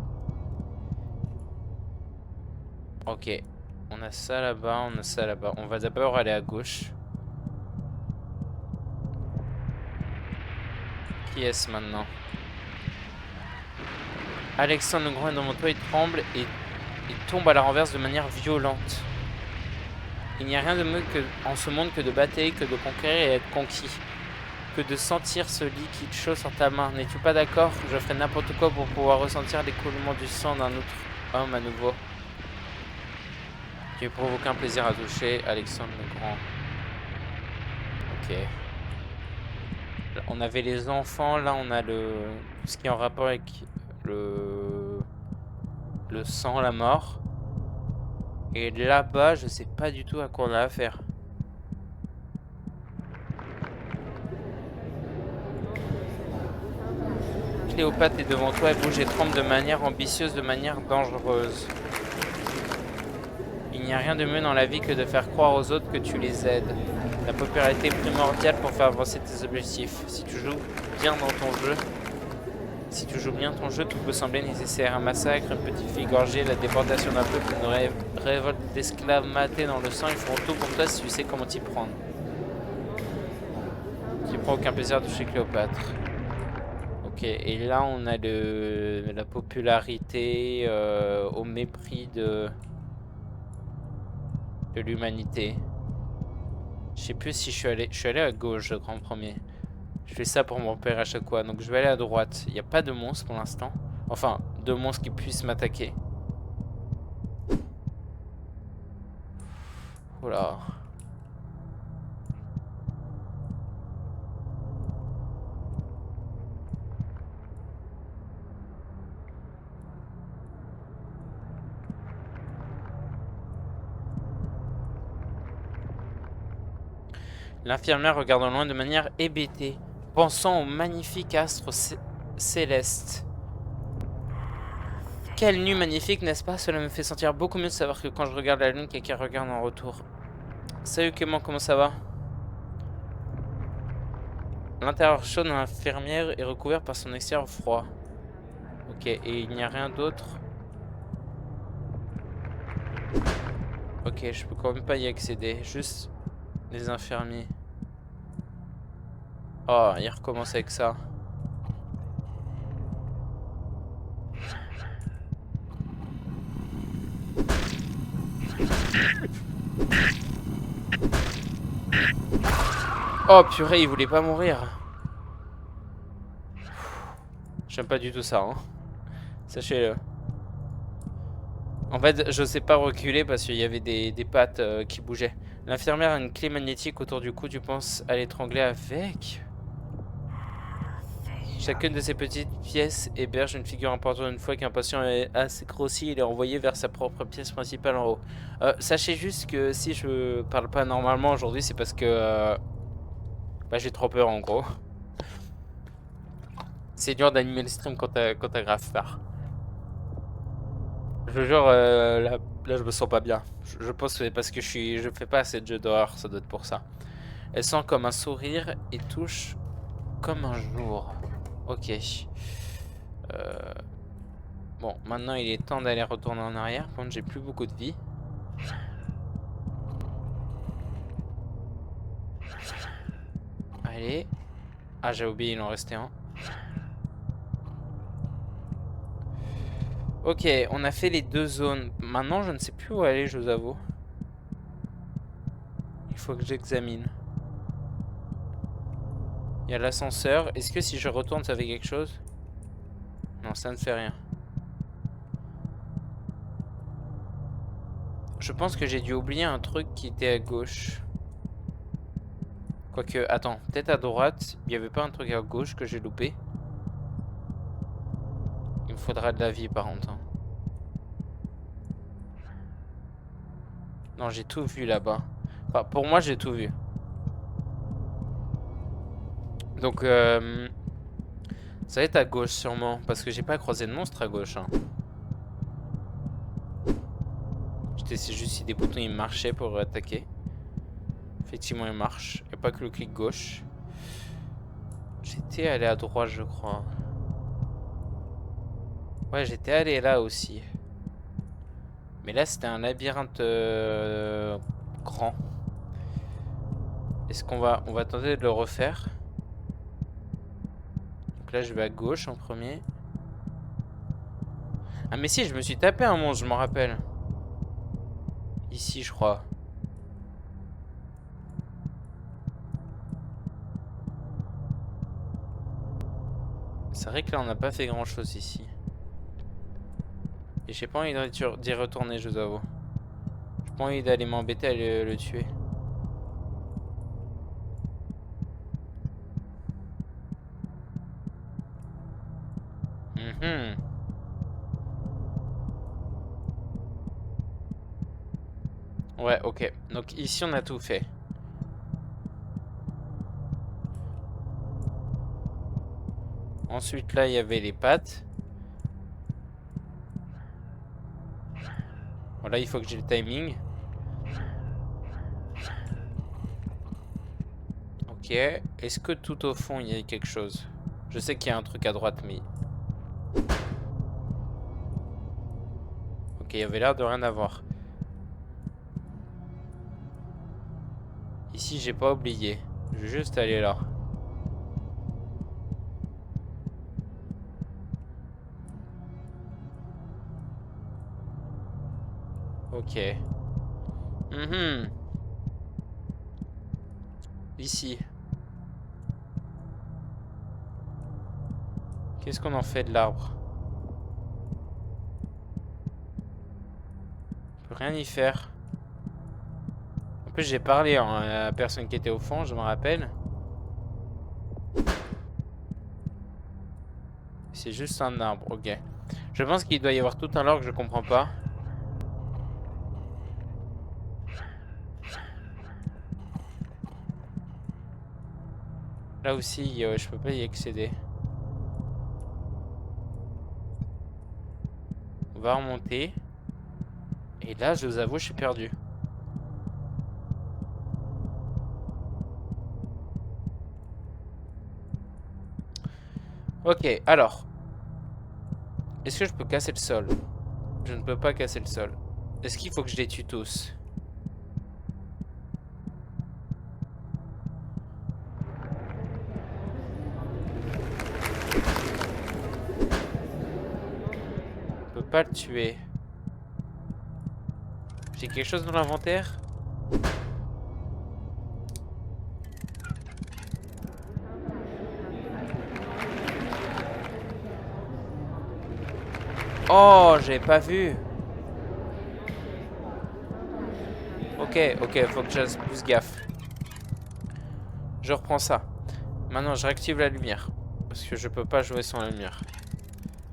Ok. On a ça là-bas, on a ça là-bas. On va d'abord aller à gauche. Qui est-ce maintenant? Alexandre Legrand est devant toi, il tremble et tombe à la renverse de manière violente. Il n'y a rien de mieux en ce monde que de batailler, que de conquérir et être conquis. Que de sentir ce liquide chaud sur ta main. N'es-tu pas d'accord? Je ferai n'importe quoi pour pouvoir ressentir l'écoulement du sang d'un autre homme à nouveau. Tu n'éprouves aucun plaisir à toucher Alexandre Legrand. Ok. Là, on avait les enfants, là on a ce qui est en rapport avec le sang, la mort. Et là-bas, je sais pas du tout à quoi on a affaire. Cléopâtre est devant toi, elle bouge et tremble de manière ambitieuse, de manière dangereuse. Il n'y a rien de mieux dans la vie que de faire croire aux autres que tu les aides. La popularité est primordiale pour faire avancer tes objectifs. Si tu joues bien ton jeu, tout peut sembler nécessaire. Un massacre, une petite fille gorgée, la déportation d'un peuple, une révolte d'esclaves matés dans le sang, ils feront tout pour toi si tu sais comment t'y prendre. prends aucun plaisir de chez Cléopâtre. Ok, et là on a la popularité au mépris de l'humanité. Je sais plus si je suis allé à gauche, je crois, en premier. Je fais ça pour mon père à chaque fois, donc je vais aller à droite. Il n'y a pas de monstres pour l'instant. Enfin, de monstres qui puissent m'attaquer. Voilà. L'infirmière regarde en loin de manière hébétée, pensant au magnifique astre céleste. Quelle nuit magnifique, n'est-ce pas? Cela me fait sentir beaucoup mieux de savoir que quand je regarde la lune, quelqu'un regarde en retour. Salut Clément, comment ça va? L'intérieur chaud de l'infirmière est recouvert par son extérieur froid. Ok, et il n'y a rien d'autre? Ok, je peux quand même pas y accéder, juste les infirmiers. Oh, il recommence avec ça. Oh purée, il voulait pas mourir. J'aime pas du tout ça, hein. Sachez-le. En fait, je sais pas reculer parce qu'il y avait des pattes qui bougeaient. L'infirmière a une clé magnétique autour du cou, tu penses à l'étrangler avec? Chacune de ces petites pièces héberge une figure importante. Une fois qu'un patient est assez grossi, il est envoyé vers sa propre pièce principale en haut. Sachez juste que si je parle pas normalement aujourd'hui, c'est parce que bah, j'ai trop peur en gros. C'est dur d'animer le stream quand t'as grave peur. Je vous jure, là je me sens pas bien. Je pense que c'est parce que je fais pas assez de jeux d'horreur, ça doit être pour ça. Elle sent comme un sourire et touche comme un jour. Ok. Bon, maintenant il est temps d'aller retourner en arrière. Par contre, j'ai plus beaucoup de vie. Allez. Ah, j'ai oublié, il en restait un. Ok, on a fait les deux zones. Maintenant, je ne sais plus où aller, je vous avoue. Il faut que j'examine. Il y a l'ascenseur. Est-ce que si je retourne, ça fait quelque chose? Non, ça ne fait rien. Je pense que j'ai dû oublier un truc qui était à gauche. Quoique, attends, peut-être à droite. Il n'y avait pas un truc à gauche que j'ai loupé? Il me faudra de la vie par contre, hein. Non, j'ai tout vu là-bas. Enfin, pour moi, j'ai tout vu. Donc, ça va être à gauche sûrement. Parce que j'ai pas croisé de monstre à gauche, hein. Je testais juste si des boutons ils marchaient pour attaquer. Effectivement, ils marchent. Il n'y a pas que le clic gauche. J'étais allé à droite, je crois. Ouais, j'étais allé là aussi. Mais là, c'était un labyrinthe grand. Est-ce qu'on va... On va tenter de le refaire. Donc là, je vais à gauche en premier. Ah mais si, je me suis tapé un monstre, je m'en rappelle. Ici, je crois. C'est vrai que là, on n'a pas fait grand-chose ici. Et j'ai pas envie d'y retourner, je vous avoue. J'ai pas envie d'aller m'embêter à le tuer. Mhm. Ouais, ok. Donc ici, on a tout fait. Ensuite, là, il y avait les pattes. Voilà, il faut que j'ai le timing. Ok. Est-ce que tout au fond, il y a quelque chose? Je sais qu'il y a un truc à droite, mais... Ok, il y avait l'air de rien avoir. Ici, j'ai pas oublié. Je vais juste aller là. Ok. Mhm. Ici. Qu'est-ce qu'on en fait de l'arbre? On peut rien y faire. En plus, j'ai parlé hein, à la personne qui était au fond, je me rappelle. C'est juste un arbre, ok. Je pense qu'il doit y avoir tout un lore que je comprends pas. Là aussi, je peux pas y accéder. On va remonter. Et là, je vous avoue, je suis perdu. Ok, alors. Est-ce que je peux casser le sol? Je ne peux pas casser le sol. Est-ce qu'il faut que je les tue tous? Je peux pas le tuer. J'ai quelque chose dans l'inventaire? Oh, j'ai pas vu. Ok, ok, faut que je fasse plus gaffe. Je reprends ça. Maintenant, je réactive la lumière. Parce que je peux pas jouer sans la lumière.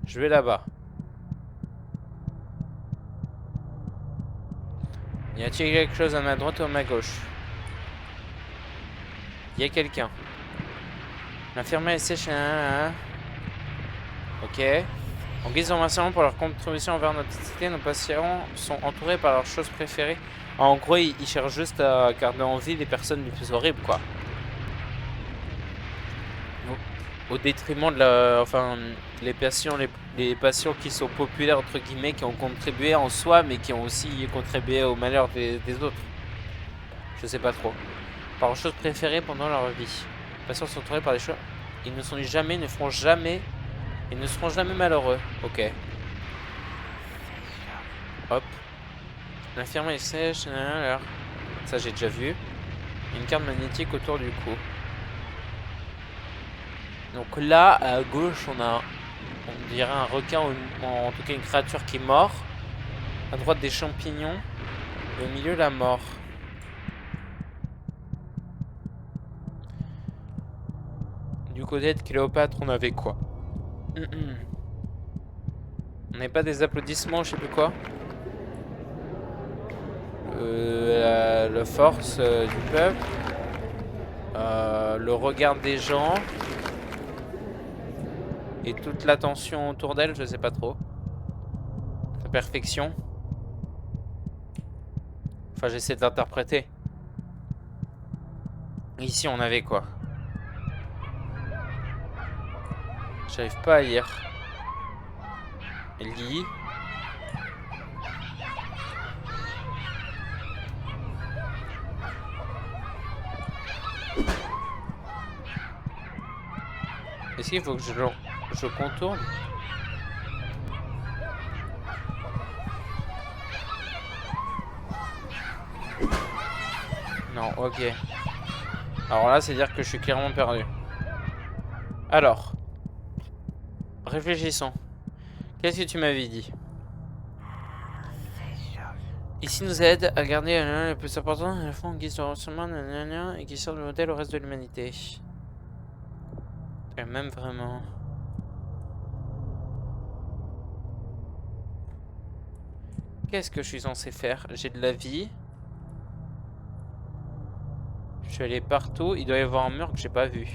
Je vais là-bas. Y a-t-il quelque chose à ma droite ou à ma gauche? Y a quelqu'un. L'infirmière est sèche. Ok. En guise de remerciement pour leur contribution envers notre société, nos patients sont entourés par leurs choses préférées. En gros, ils cherchent juste à garder en vie les personnes les plus horribles, quoi. Au détriment de la, enfin, les patients qui sont populaires entre guillemets, qui ont contribué en soi, mais qui ont aussi contribué au malheur des autres. Je sais pas trop. Par leurs choses préférées pendant leur vie. Les patients sont entourés par des choses. Ils ne sont jamais, ne feront jamais, ils ne seront jamais malheureux. Ok. Hop. L'infirmière est sèche. Ça j'ai déjà vu. Une carte magnétique autour du cou. Donc là, à gauche, on dirait un requin ou en tout cas une créature qui mord. À droite, des champignons. Et au milieu, la mort. Du côté de Cléopâtre, on avait quoi? On n'avait pas des applaudissements, je sais plus quoi. La force du peuple. Le regard des gens. Et toute l'attention autour d'elle, je sais pas trop. La perfection. Enfin, j'essaie de l'interpréter. Ici, on avait quoi? J'arrive pas à lire. Lit. Est-ce qu'il faut que je contourne? Non, ok. Alors là, c'est dire que je suis clairement perdu. Alors, réfléchissons. Qu'est-ce que tu m'avais dit? Ici nous aide à garder le plus important à la fois en guise de renseignement et qui sert de modèle au reste de l'humanité. Et même vraiment. Qu'est-ce que je suis censé faire? J'ai de la vie. Je suis allé partout. Il doit y avoir un mur que j'ai pas vu.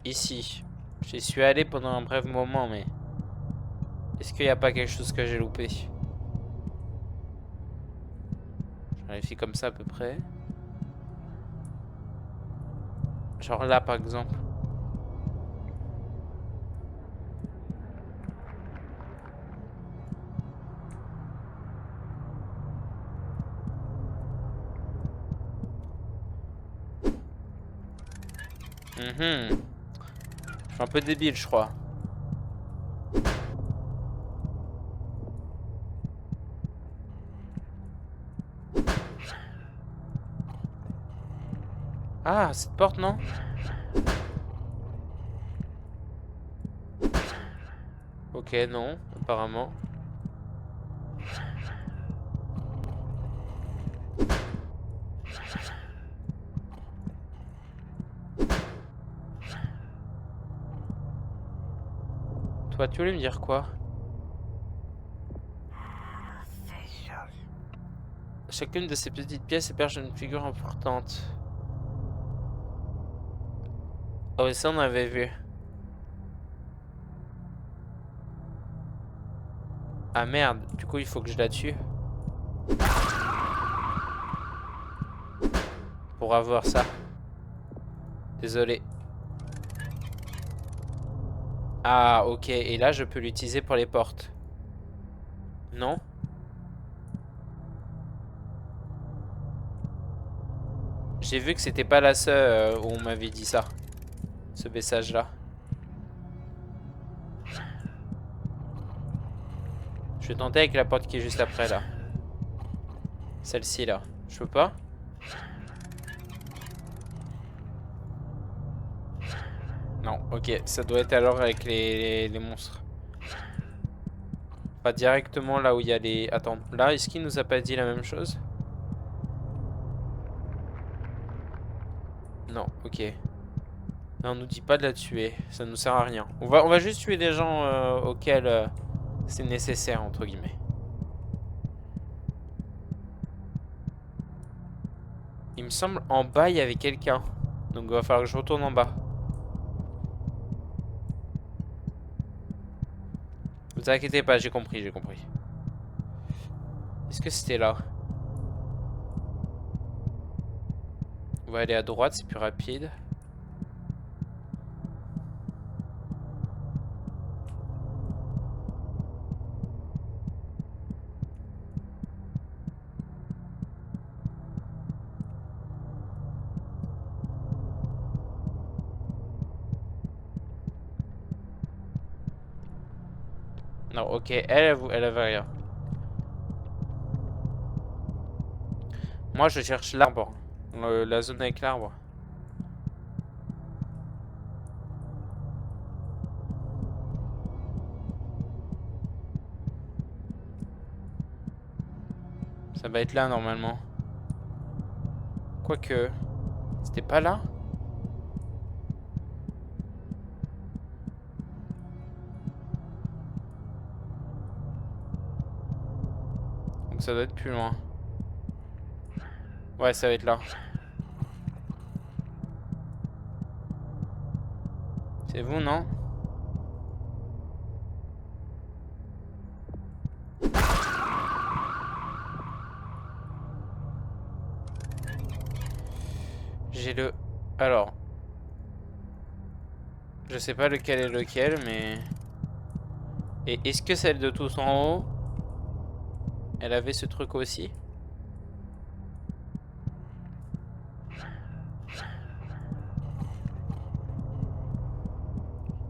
Ici. J'y suis allé pendant un bref moment, mais... Est-ce qu'il n'y a pas quelque chose que j'ai loupé? Je vérifie comme ça à peu près. Genre là par exemple. Je suis un peu débile, je crois. Ah, cette porte, non? Ok, non, apparemment. Toi, tu voulais me dire quoi? Chacune de ces petites pièces héberge une figure importante. Oh, et ça, on avait vu. Ah merde, du coup, il faut que je la tue. Pour avoir ça. Désolé. Ah, ok. Et là, je peux l'utiliser pour les portes. Non? J'ai vu que c'était pas la seule où on m'avait dit ça. Ce message-là. Je vais tenter avec la porte qui est juste après, là. Celle-ci, là. Je peux pas? Non, ok. Ça doit être alors avec les monstres. Pas directement là où il y a les... Attends, là, est-ce qu'il nous a pas dit la même chose? Non, ok. Non, on nous dit pas de la tuer. Ça nous sert à rien. On va juste tuer des gens auxquels c'est nécessaire, entre guillemets. Il me semble en bas, il y avait quelqu'un. Donc il va falloir que je retourne en bas. Ne vous inquiétez pas, j'ai compris, j'ai compris. Est-ce que c'était là? On va aller à droite, c'est plus rapide. Non, ok, elle avait rien. Moi, je cherche l'arbre. La zone avec l'arbre. Ça va être là, normalement. Quoique... C'était pas là? Donc ça doit être plus loin. Ouais, ça va être là. C'est vous, non? J'ai le... Alors... Je sais pas lequel est lequel, mais... Et est-ce que celle de tous en haut... Elle avait ce truc aussi?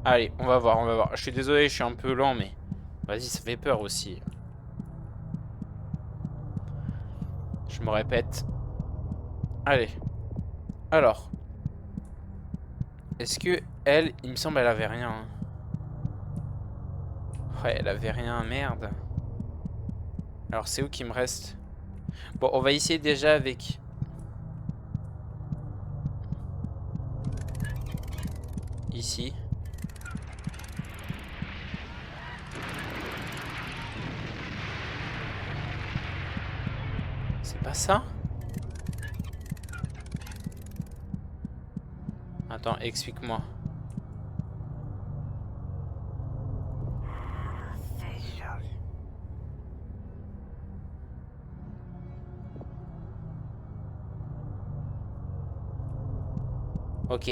Allez, on va voir, on va voir. Je suis désolé, je suis un peu lent, mais... Vas-y, ça fait peur aussi. Je me répète. Allez. Alors. Est-ce que elle, il me semble, elle avait rien. Hein. Ouais, elle avait rien, merde. Alors, c'est où qu'il me reste? Bon, on va essayer déjà avec... Ici. C'est pas ça? Attends, explique-moi. Ok,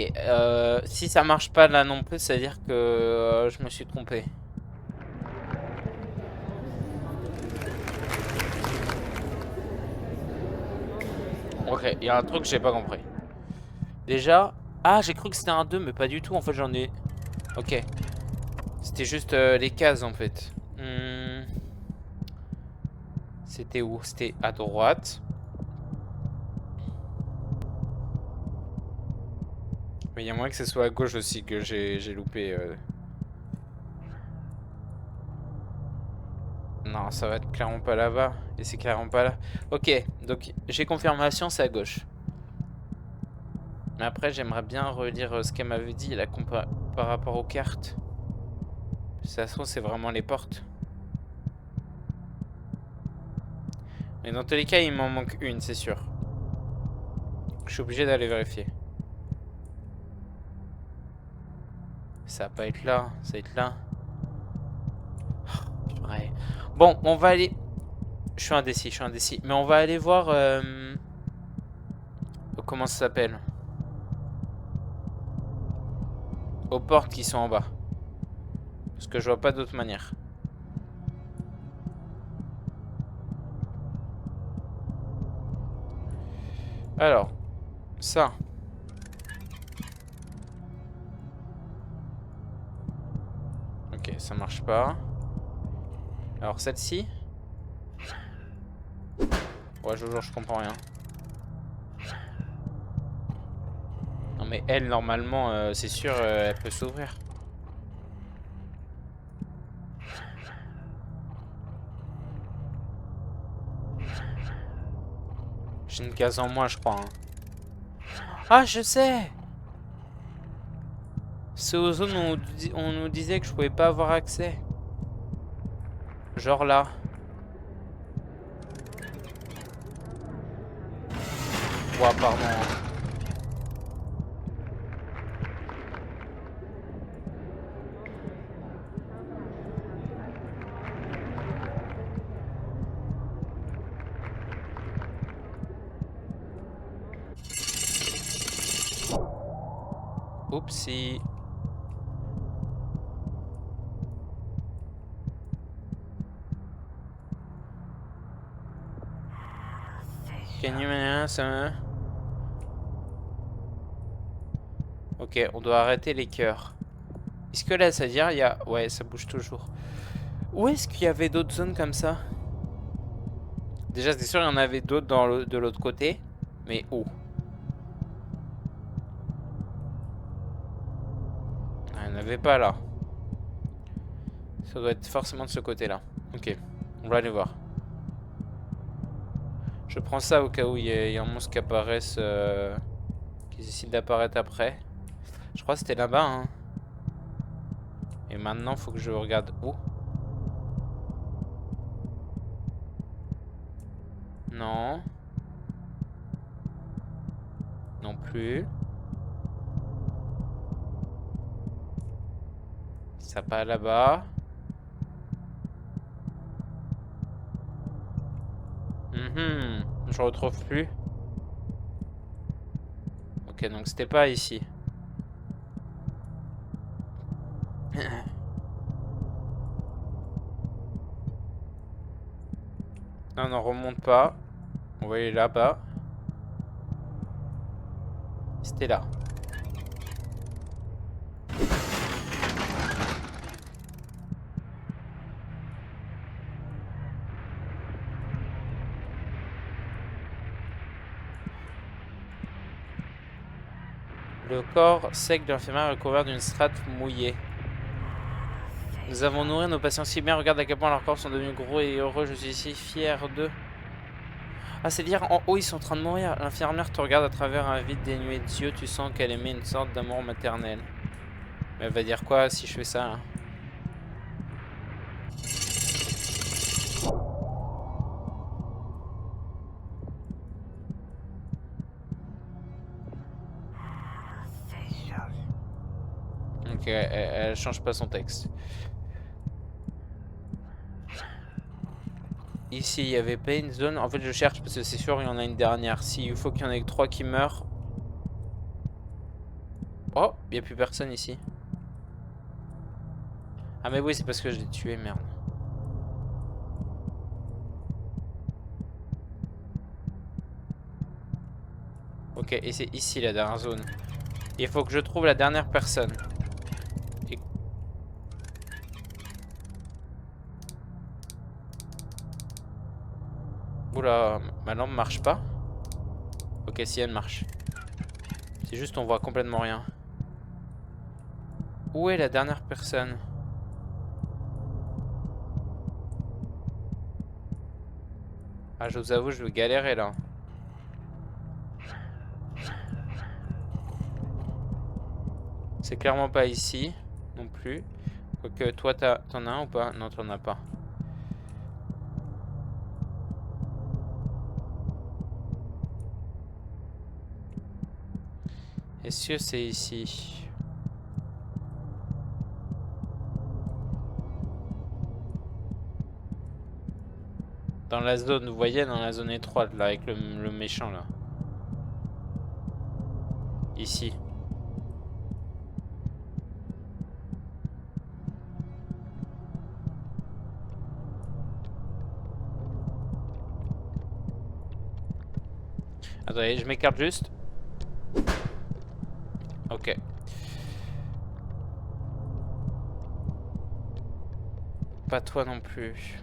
si ça marche pas là non plus, ça veut dire que je me suis trompé. Ok, il y a un truc que j'ai pas compris. Déjà... Ah, j'ai cru que c'était un 2, mais pas du tout. En fait, j'en ai... Ok. C'était juste les cases, en fait. C'était où? C'était à droite. Mais il y a moins que ce soit à gauche aussi que j'ai loupé. Non, ça va être clairement pas là-bas. Et c'est clairement pas là. Ok, donc j'ai confirmation, c'est à gauche. Mais après, j'aimerais bien relire ce qu'elle m'avait dit là, par rapport aux cartes. Ça se trouve, c'est vraiment les portes. Mais dans tous les cas, il m'en manque une, c'est sûr. Je suis obligé d'aller vérifier. Ça va pas être là, ça va être là. Ouais. Bon, on va aller... Je suis indécis. Mais on va aller voir... Comment ça s'appelle? Aux portes qui sont en bas. Parce que je vois pas d'autre manière. Alors, ça. Ok, ça marche pas. Alors celle-ci. Ouais, je comprends rien. Non mais elle, normalement, c'est sûr, elle peut s'ouvrir. J'ai une case en moins, je crois. Ah, je sais! C'est aux zones où on nous disait que je pouvais pas avoir accès. Genre là. Ouah, pardon. Oupsie. Can you ça? Ok, on doit arrêter les cœurs. Est-ce que là, ça veut dire il y a... Ouais, ça bouge toujours. Où est-ce qu'il y avait d'autres zones comme ça? Déjà, c'est sûr, il y en avait d'autres de l'autre côté. Mais où? Ah, il n'y en avait pas là. Ça doit être forcément de ce côté-là. Ok, on va aller voir. Je prends ça au cas où il y a un monstre qui apparaisse, qui décide d'apparaître après. Je crois que c'était là-bas, hein. Et maintenant, faut que je regarde où. Non. Non plus. Ça part là-bas. Je retrouve plus. Ok, donc c'était pas ici. Non, non, remonte pas. On va aller là-bas. C'était là. Le corps sec de l'infirmière est recouvert d'une strate mouillée. Nous avons nourri nos patients si bien. Regarde à quel point leurs corps sont devenus gros et heureux. Je suis si fier d'eux. Ah, c'est dire en haut, ils sont en train de mourir. L'infirmière te regarde à travers un vide dénué d'yeux. Tu sens qu'elle émet une sorte d'amour maternel. Mais elle va dire quoi si je fais ça, hein? Ok, elle change pas son texte. Ici, il y avait pas une zone. En fait, je cherche parce que c'est sûr, il y en a une dernière. S'il faut qu'il y en ait que 3 qui meurent. Oh, il n'y a plus personne ici. Ah, mais oui, c'est parce que je l'ai tué, merde. Ok, et c'est ici la dernière zone. Il faut que je trouve la dernière personne. Et... Oula, ma lampe marche pas. Ok, si elle marche. C'est juste on voit complètement rien. Où est la dernière personne? Ah, je vous avoue, je vais galérer là. C'est clairement pas ici, non plus. Quoique, toi, t'en as un ou pas? Non, t'en as pas. Est-ce que c'est ici? Dans la zone, vous voyez, dans la zone étroite, là, avec le méchant, là. Ici. Attendez, je m'écarte juste. Ok. Pas toi non plus.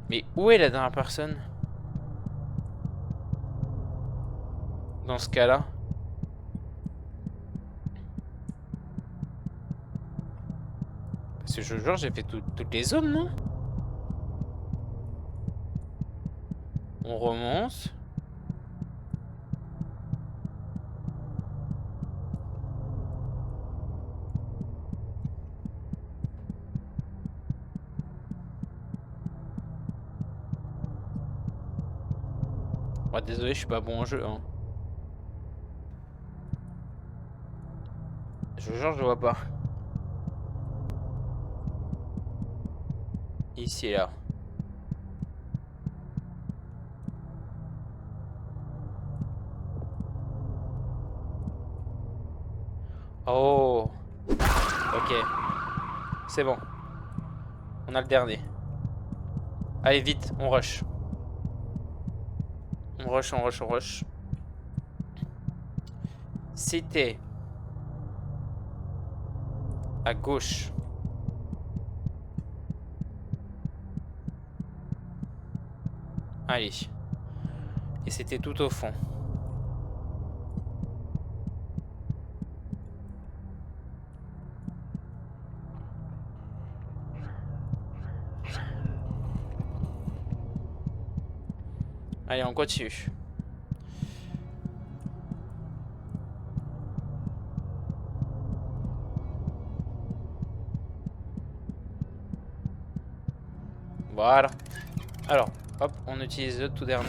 Mais où est la dernière personne? Dans ce cas-là? Parce que je jure, j'ai fait toutes les zones, non? On remonte. Oh, désolé, je suis pas bon au jeu, hein. Je jure, je vois pas. Ici et là. Oh. Ok. C'est bon. On a le dernier. Allez, vite, on rush. On rush, on rush, on rush. C'était à gauche. Allez. Et c'était tout au fond. Allez, on continue. Voilà. Alors, hop, on utilise le tout dernier.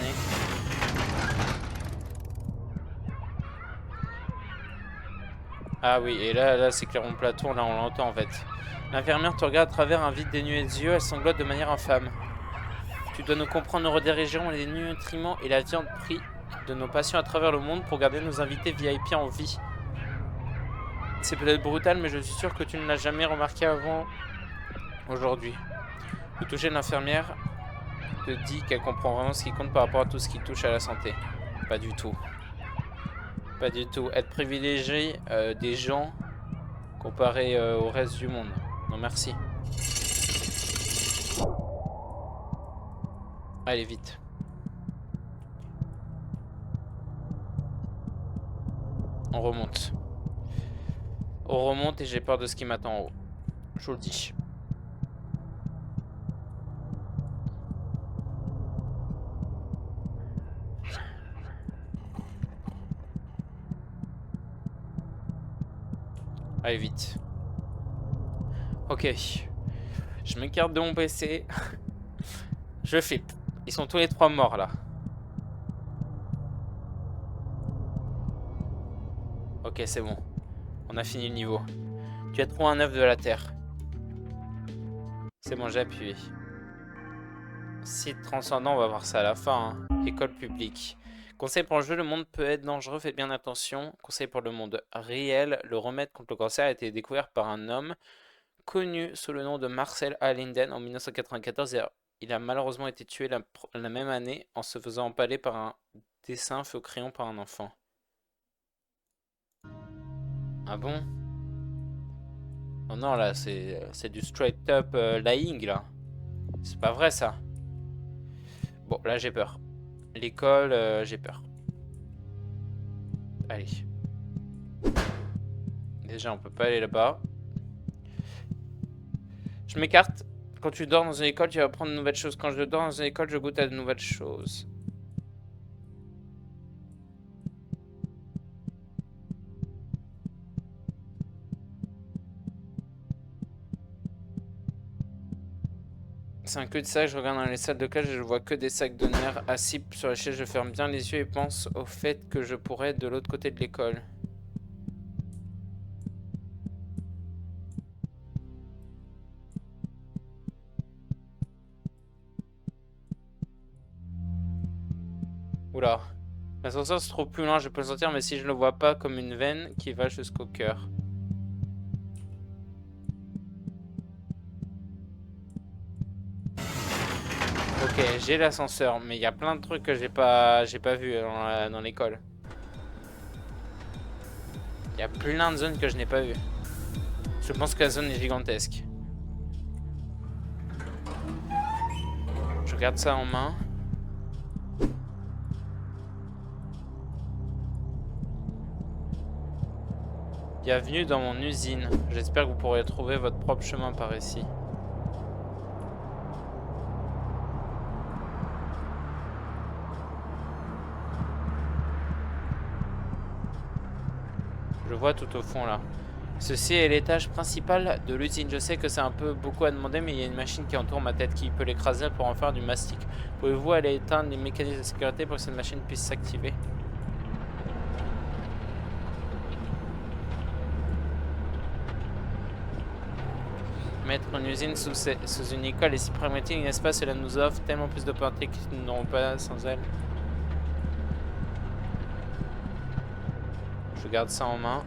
Ah oui, et là c'est clairement Platon, là on l'entend en fait. L'infirmière te regarde à travers un vide dénué de yeux, elle sanglote de manière infâme. Tu dois nous comprendre, nous redirigerons les nutriments et la viande pris de nos patients à travers le monde pour garder nos invités VIP en vie. C'est peut-être brutal, mais je suis sûr que tu ne l'as jamais remarqué avant aujourd'hui. Le toucher de l'infirmière te dit qu'elle comprend vraiment ce qui compte par rapport à tout ce qui touche à la santé. Pas du tout. Pas du tout. Être privilégié des gens comparé au reste du monde. Non merci. Allez vite. On remonte. On remonte et j'ai peur de ce qui m'attend en haut. Je vous le dis. Allez vite. Ok. Je m'écarte de mon PC. Je flippe. Ils sont tous les trois morts là. Ok, c'est bon. On a fini le niveau. Tu as trouvé un œuf de la terre. C'est bon, j'ai appuyé. Site transcendant, on va voir ça à la fin. Hein. École publique. Conseil pour le jeu, le monde peut être dangereux, faites bien attention. Conseil pour le monde réel, le remède contre le cancer a été découvert par un homme connu sous le nom de Marcel A. Linden en 1994. Et il a malheureusement été tué la même année en se faisant empaler par un dessin fait au crayon par un enfant. Ah bon? Oh non, là, c'est du straight up lying, là. C'est pas vrai, ça. Bon, là, j'ai peur. L'école, j'ai peur. Allez. Déjà, on peut pas aller là-bas. Je m'écarte. Quand tu dors dans une école, tu vas apprendre de nouvelles choses. Quand je dors dans une école, je goûte à de nouvelles choses. C'est un cul-de-sac, je regarde dans les salles de classe et je vois que des sacs de nerfs assis sur la chaise. Je ferme bien les yeux et pense au fait que je pourrais être de l'autre côté de l'école. Oula. L'ascenseur se trouve plus loin, je peux le sentir, mais si je le vois pas comme une veine qui va jusqu'au cœur. Ok, j'ai l'ascenseur, mais il y a plein de trucs que j'ai pas vu dans l'école. Il y a plein de zones que je n'ai pas vues. Je pense que la zone est gigantesque. Je garde ça en main. Bienvenue dans mon usine. J'espère que vous pourrez trouver votre propre chemin par ici. Je vois tout au fond là. Ceci est l'étage principal de l'usine. Je sais que c'est un peu beaucoup à demander, mais il y a une machine qui entoure ma tête qui peut l'écraser pour en faire du mastic. Pouvez-vous aller éteindre les mécanismes de sécurité pour que cette machine puisse s'activer? Mettre une usine sous une école est si pragmatique, n'est-ce pas? Cela nous offre tellement plus d'opportunités que nous n'aurons pas sans elle. Je garde ça en main.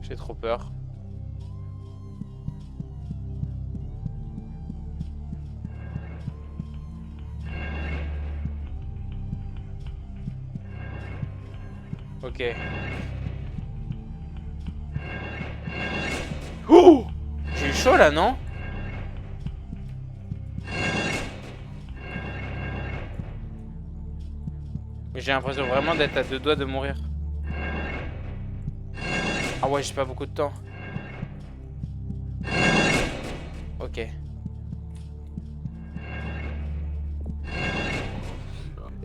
J'ai trop peur. Ok. Oh! J'ai eu chaud là, non? Mais j'ai l'impression vraiment d'être à deux doigts de mourir. Ah ouais, j'ai pas beaucoup de temps. Ok.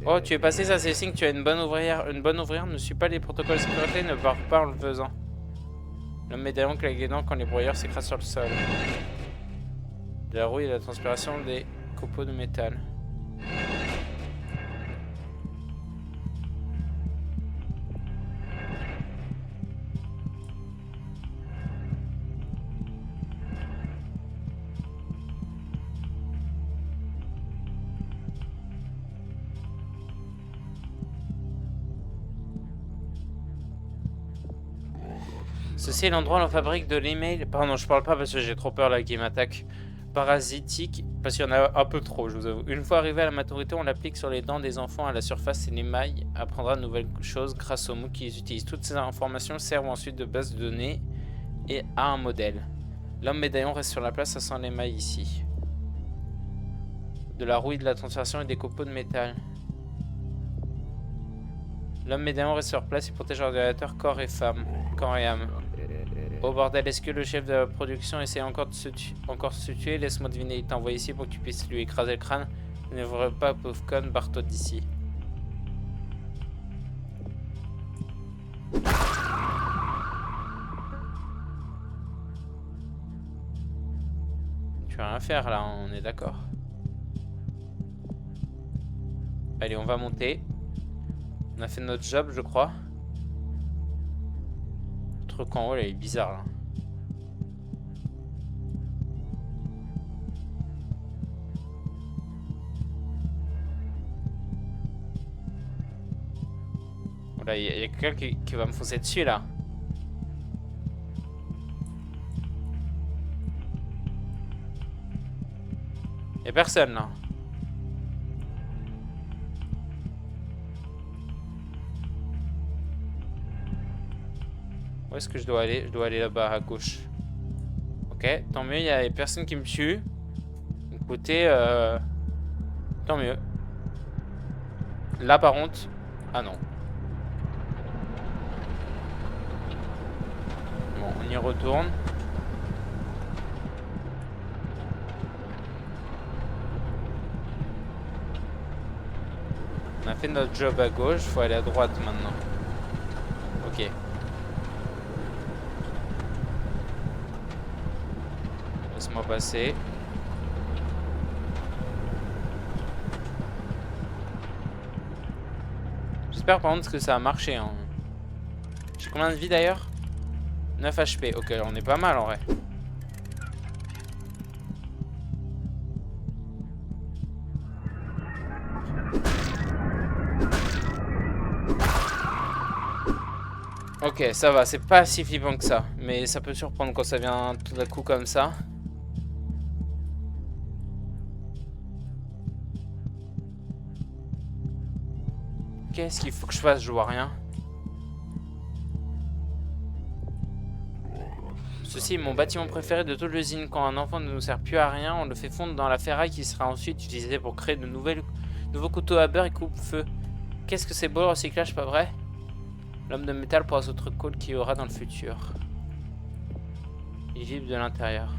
Oh, tu es passé, ça c'est signe que tu es une bonne ouvrière. Une bonne ouvrière ne suit pas les protocoles de sécurité, ne part pas en le faisant. Le médaillon claque les dents quand les broyeurs s'écrasent sur le sol. De la rouille et de la transpiration des copeaux de métal. Ceci est l'endroit où on fabrique de l'email. Pardon, je parle pas parce que j'ai trop peur là qui m'attaque. Parasitique, parce qu'il y en a un peu trop, je vous avoue. Une fois arrivé à la maturité, on l'applique sur les dents des enfants à la surface et l'émail apprendra de nouvelles choses grâce aux mots qu'ils utilisent. Toutes ces informations servent ensuite de base de données et à un modèle. L'homme médaillon reste sur la place, ça sent l'émail ici. De la rouille, de la transformation et des copeaux de métal. L'homme médaillon reste sur place et protège l'ordinateur corps et âme. Oh bordel, est-ce que le chef de la production essaie encore de se tuer? Laisse-moi deviner, il t'a envoyé ici pour que tu puisses lui écraser le crâne. Ne devrait pas, pauvre con, barre-toi d'ici. Tu vas rien faire là, on est d'accord. Allez, on va monter. On a fait notre job, je crois. Le truc en haut, là, il est bizarre là. Voilà, il y a quelqu'un qui va me foncer dessus là. Il y a personne là. Où est-ce que je dois aller? Je dois aller là-bas à gauche. Ok, tant mieux, il y a personne qui me tue. Écoutez, tant mieux. Là par contre... Ah non. Bon, on y retourne. On a fait notre job à gauche, faut aller à droite maintenant. Ok. Laisse-moi passer. J'espère par contre que ça a marché. Hein. J'ai combien de vie d'ailleurs? 9 HP. Ok, on est pas mal en vrai. Ok, ça va, c'est pas si flippant que ça. Mais ça peut surprendre quand ça vient tout d'un coup comme ça. Qu'est-ce qu'il faut que je fasse? Je vois rien. Ceci est mon bâtiment préféré de toute l'usine. Quand un enfant ne nous sert plus à rien, on le fait fondre dans la ferraille qui sera ensuite utilisée pour créer de nouveaux couteaux à beurre et coupe-feu. Qu'est-ce que c'est beau le recyclage, pas vrai? L'homme de métal pour les autres codes qu'il y aura dans le futur. Il vibre de l'intérieur.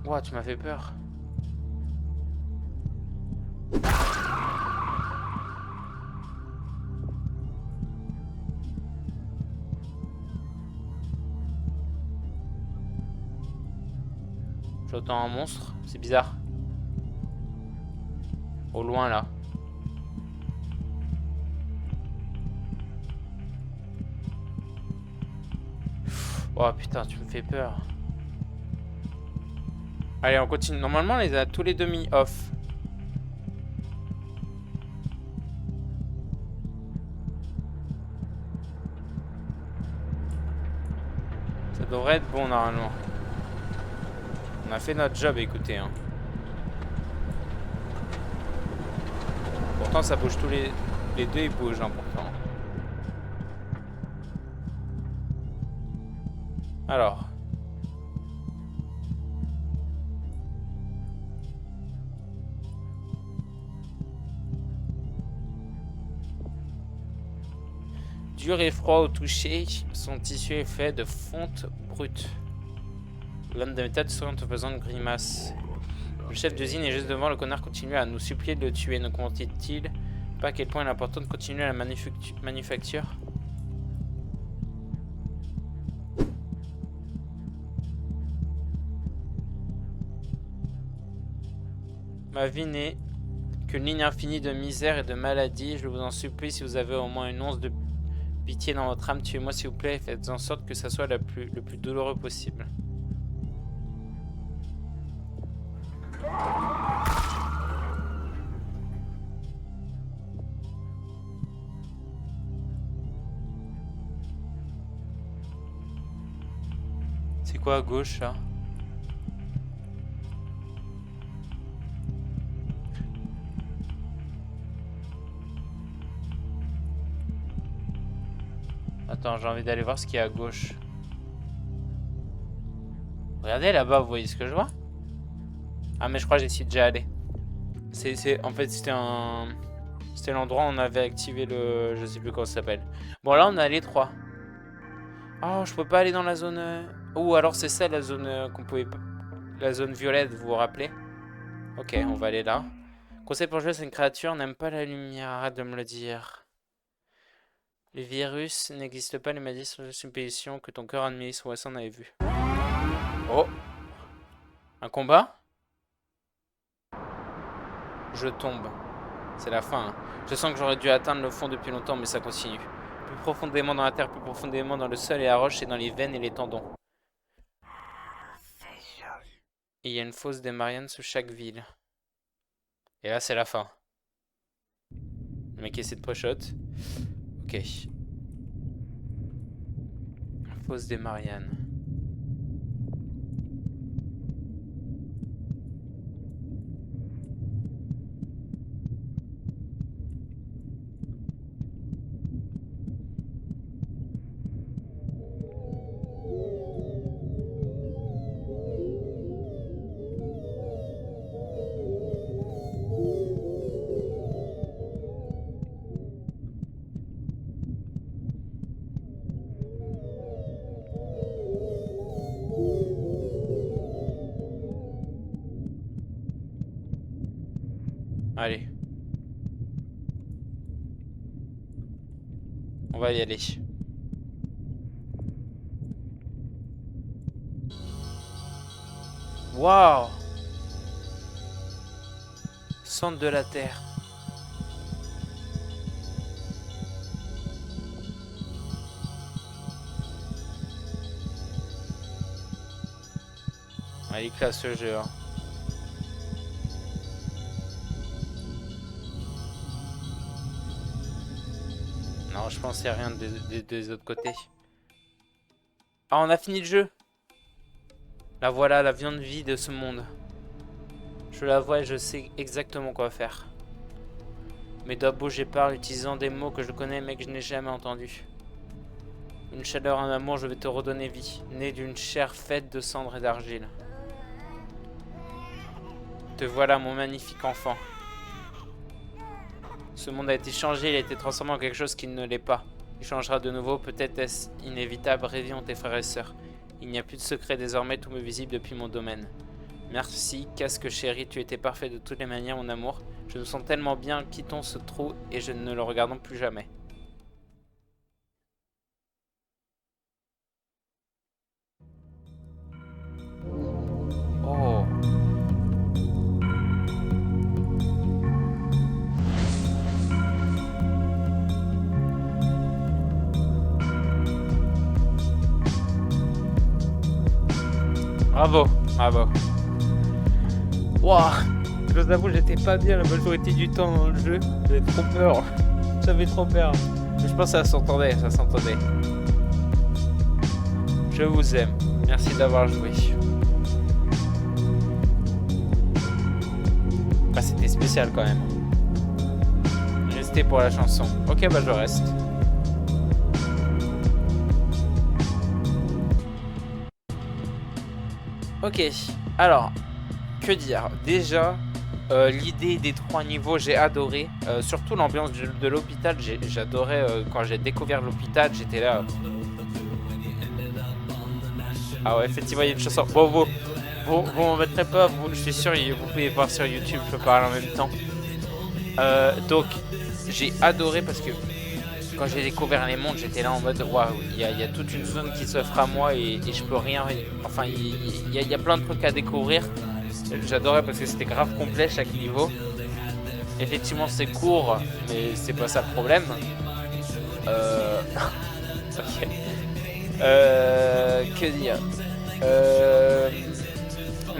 Ouah, tu m'as fait peur. J'entends un monstre, c'est bizarre. Au loin là. Oh putain, tu me fais peur. Allez, on continue. Normalement, on les a tous les demi off. Ça devrait être bon normalement. On a fait notre job, écoutez. Hein. Pourtant, ça bouge tous les deux, ils bougent, hein, pourtant. Alors. Dur et froid au toucher, son tissu est fait de fonte brute. L'homme de métal sourit en te faisant une grimace. Le chef d'usine est juste devant, le connard continue à nous supplier de le tuer. Ne comprend-il pas à quel point il est important de continuer la manufacture? Ma vie n'est qu'une ligne infinie de misère et de maladie. Je vous en supplie, si vous avez au moins une once de pitié dans votre âme, tuez-moi s'il vous plaît et faites en sorte que ça soit le plus douloureux possible. C'est quoi à gauche là? Attends, j'ai envie d'aller voir ce qu'il y a à gauche. Regardez là-bas, vous voyez ce que je vois? Ah mais je crois que j'y suis déjà allé. En fait c'était l'endroit où on avait activé le... Je sais plus comment ça s'appelle. Bon là on a les trois. Oh je peux pas aller dans la zone... Ou alors c'est ça la zone qu'on pouvait... La zone violette, vous vous rappelez? Ok, on va aller là. Conseil pour jouer, c'est une créature n'aime pas la lumière, arrête de me le dire. Les virus n'existent pas, les maladies sont juste une pétition que ton cœur administre en avait vu. Oh! Un combat? Je tombe. C'est la fin. Hein. Je sens que j'aurais dû atteindre le fond depuis longtemps, mais ça continue. Plus profondément dans la terre, plus profondément dans le sol et la roche, et dans les veines et les tendons. Et il y a une fosse des Mariannes sous chaque ville. Et là, c'est la fin. Le mec essaie de push-out. Ok. Fosse des Mariannes. Allez. On va y aller. Waouh! Centre de la Terre. Ah, il est classe ce jeu, hein. Non, je pense qu'il n'y a rien des autres côtés. Ah, on a fini le jeu. La voilà, la viande vie de ce monde. Je la vois et je sais exactement quoi faire. Mes doigts bougent et parlent, utilisant des mots que je connais mais que je n'ai jamais entendus. Une chaleur, un amour, je vais te redonner vie, né d'une chair faite de cendres et d'argile. Te voilà, mon magnifique enfant. Ce monde a été changé, il a été transformé en quelque chose qui ne l'est pas. Il changera de nouveau, peut-être est-ce inévitable, réveillons tes frères et sœurs. Il n'y a plus de secret désormais, tout m'est visible depuis mon domaine. Merci, casque chéri, tu étais parfait de toutes les manières, mon amour. Je me sens tellement bien, quittons ce trou et je ne le regardons plus jamais. Oh. Bravo, bravo. Waouh, je vous avoue, j'étais pas bien la majorité du temps dans le jeu. J'avais trop peur. J'avais trop peur. Mais je pense que ça s'entendait, ça s'entendait. Je vous aime. Merci d'avoir joué. Ah, c'était spécial quand même. Restez pour la chanson. Ok, bah je reste. Ok, alors, que dire? Déjà, l'idée des 3 niveaux, j'ai adoré. Surtout l'ambiance de l'hôpital, j'adorais quand j'ai découvert l'hôpital, j'étais là. Ah ouais, effectivement, il y a une chanson. Bon, vous m'en mettrez pas, je suis sûr, vous pouvez voir sur YouTube, je peux parler en même temps. Donc, j'ai adoré parce que quand j'ai découvert les mondes, j'étais là en mode waouh, il y a toute une zone qui s'offre à moi et je peux rien. Enfin, il y a plein de trucs à découvrir. J'adorais parce que c'était grave complet chaque niveau. Effectivement, c'est court, mais c'est pas ça le problème. Ok. Que dire?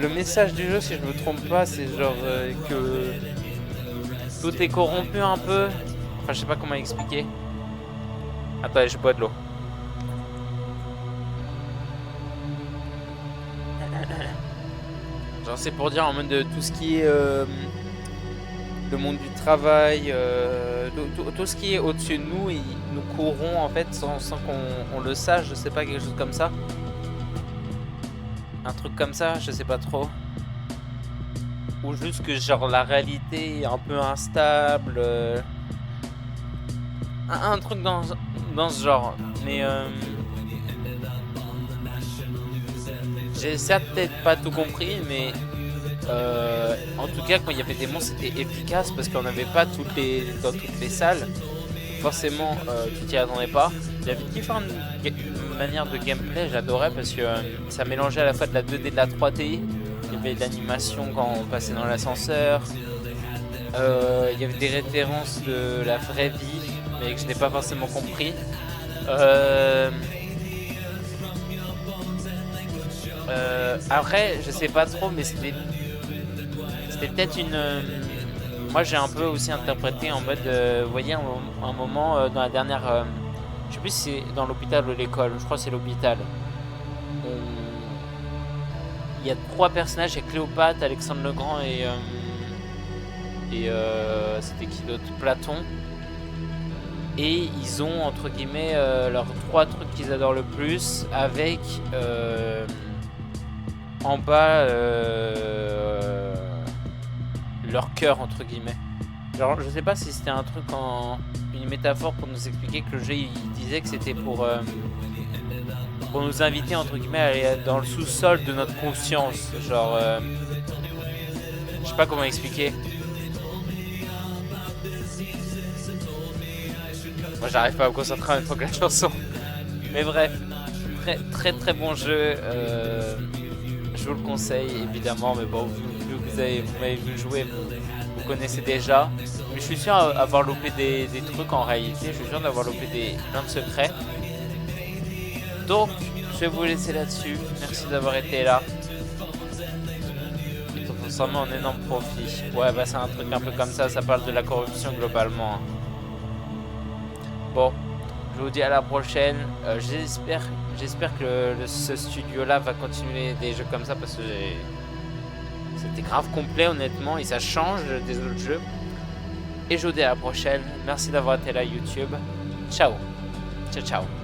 Le message du jeu, si je me trompe pas, c'est genre que tout est corrompu un peu. Enfin, je sais pas comment expliquer. Attends, je bois de l'eau. Genre, c'est pour dire en mode de tout ce qui est le monde du travail, tout ce qui est au-dessus de nous, ils nous corrompt en fait sans qu'on le sache, je sais pas, quelque chose comme ça. Un truc comme ça, je sais pas trop. Ou juste que genre la réalité est un peu instable. Un truc dans ce genre. Mais j'ai certes peut-être pas tout compris, mais en tout cas quand il y avait des monstres c'était efficace parce qu'on n'avait pas dans toutes les salles. Forcément tu t'y attendais pas. Il y avait différentes manières de gameplay, j'adorais parce que ça mélangeait à la fois de la 2D et de la 3D. Il y avait de l'animation quand on passait dans l'ascenseur. Il y avait des références de la vraie vie, mais que je n'ai pas forcément compris. Après, je sais pas trop, mais c'était peut-être une. Moi, j'ai un peu aussi interprété en mode, vous voyez, un moment dans la dernière Je sais plus si c'est dans l'hôpital ou l'école. Je crois que c'est l'hôpital. Il y a 3 personnages. Il y a Cléopâtre, Alexandre le Grand et c'était qui d'autre? Platon. Et ils ont entre guillemets leurs 3 trucs qu'ils adorent le plus avec en bas leur cœur entre guillemets. Genre je sais pas si c'était un truc une métaphore pour nous expliquer que le jeu il disait que c'était pour nous inviter entre guillemets à aller dans le sous-sol de notre conscience. Genre je sais pas comment expliquer. Moi j'arrive pas à me concentrer en même temps que la chanson. Mais bref, très très bon jeu. Je vous le conseille évidemment, mais bon, vu que vous m'avez vu jouer, vous connaissez déjà. Mais je suis sûr d'avoir loupé des trucs en réalité, je suis sûr d'avoir loupé plein de secrets. Donc, je vais vous laisser là-dessus. Merci d'avoir été là. Et on s'en met en énorme profit. Ouais, bah c'est un truc un peu comme ça parle de la corruption globalement. Bon, je vous dis à la prochaine. J'espère que ce studio-là va continuer des jeux comme ça parce que c'était grave complet honnêtement et ça change des autres jeux. Et je vous dis à la prochaine. Merci d'avoir été là YouTube. Ciao. Ciao ciao.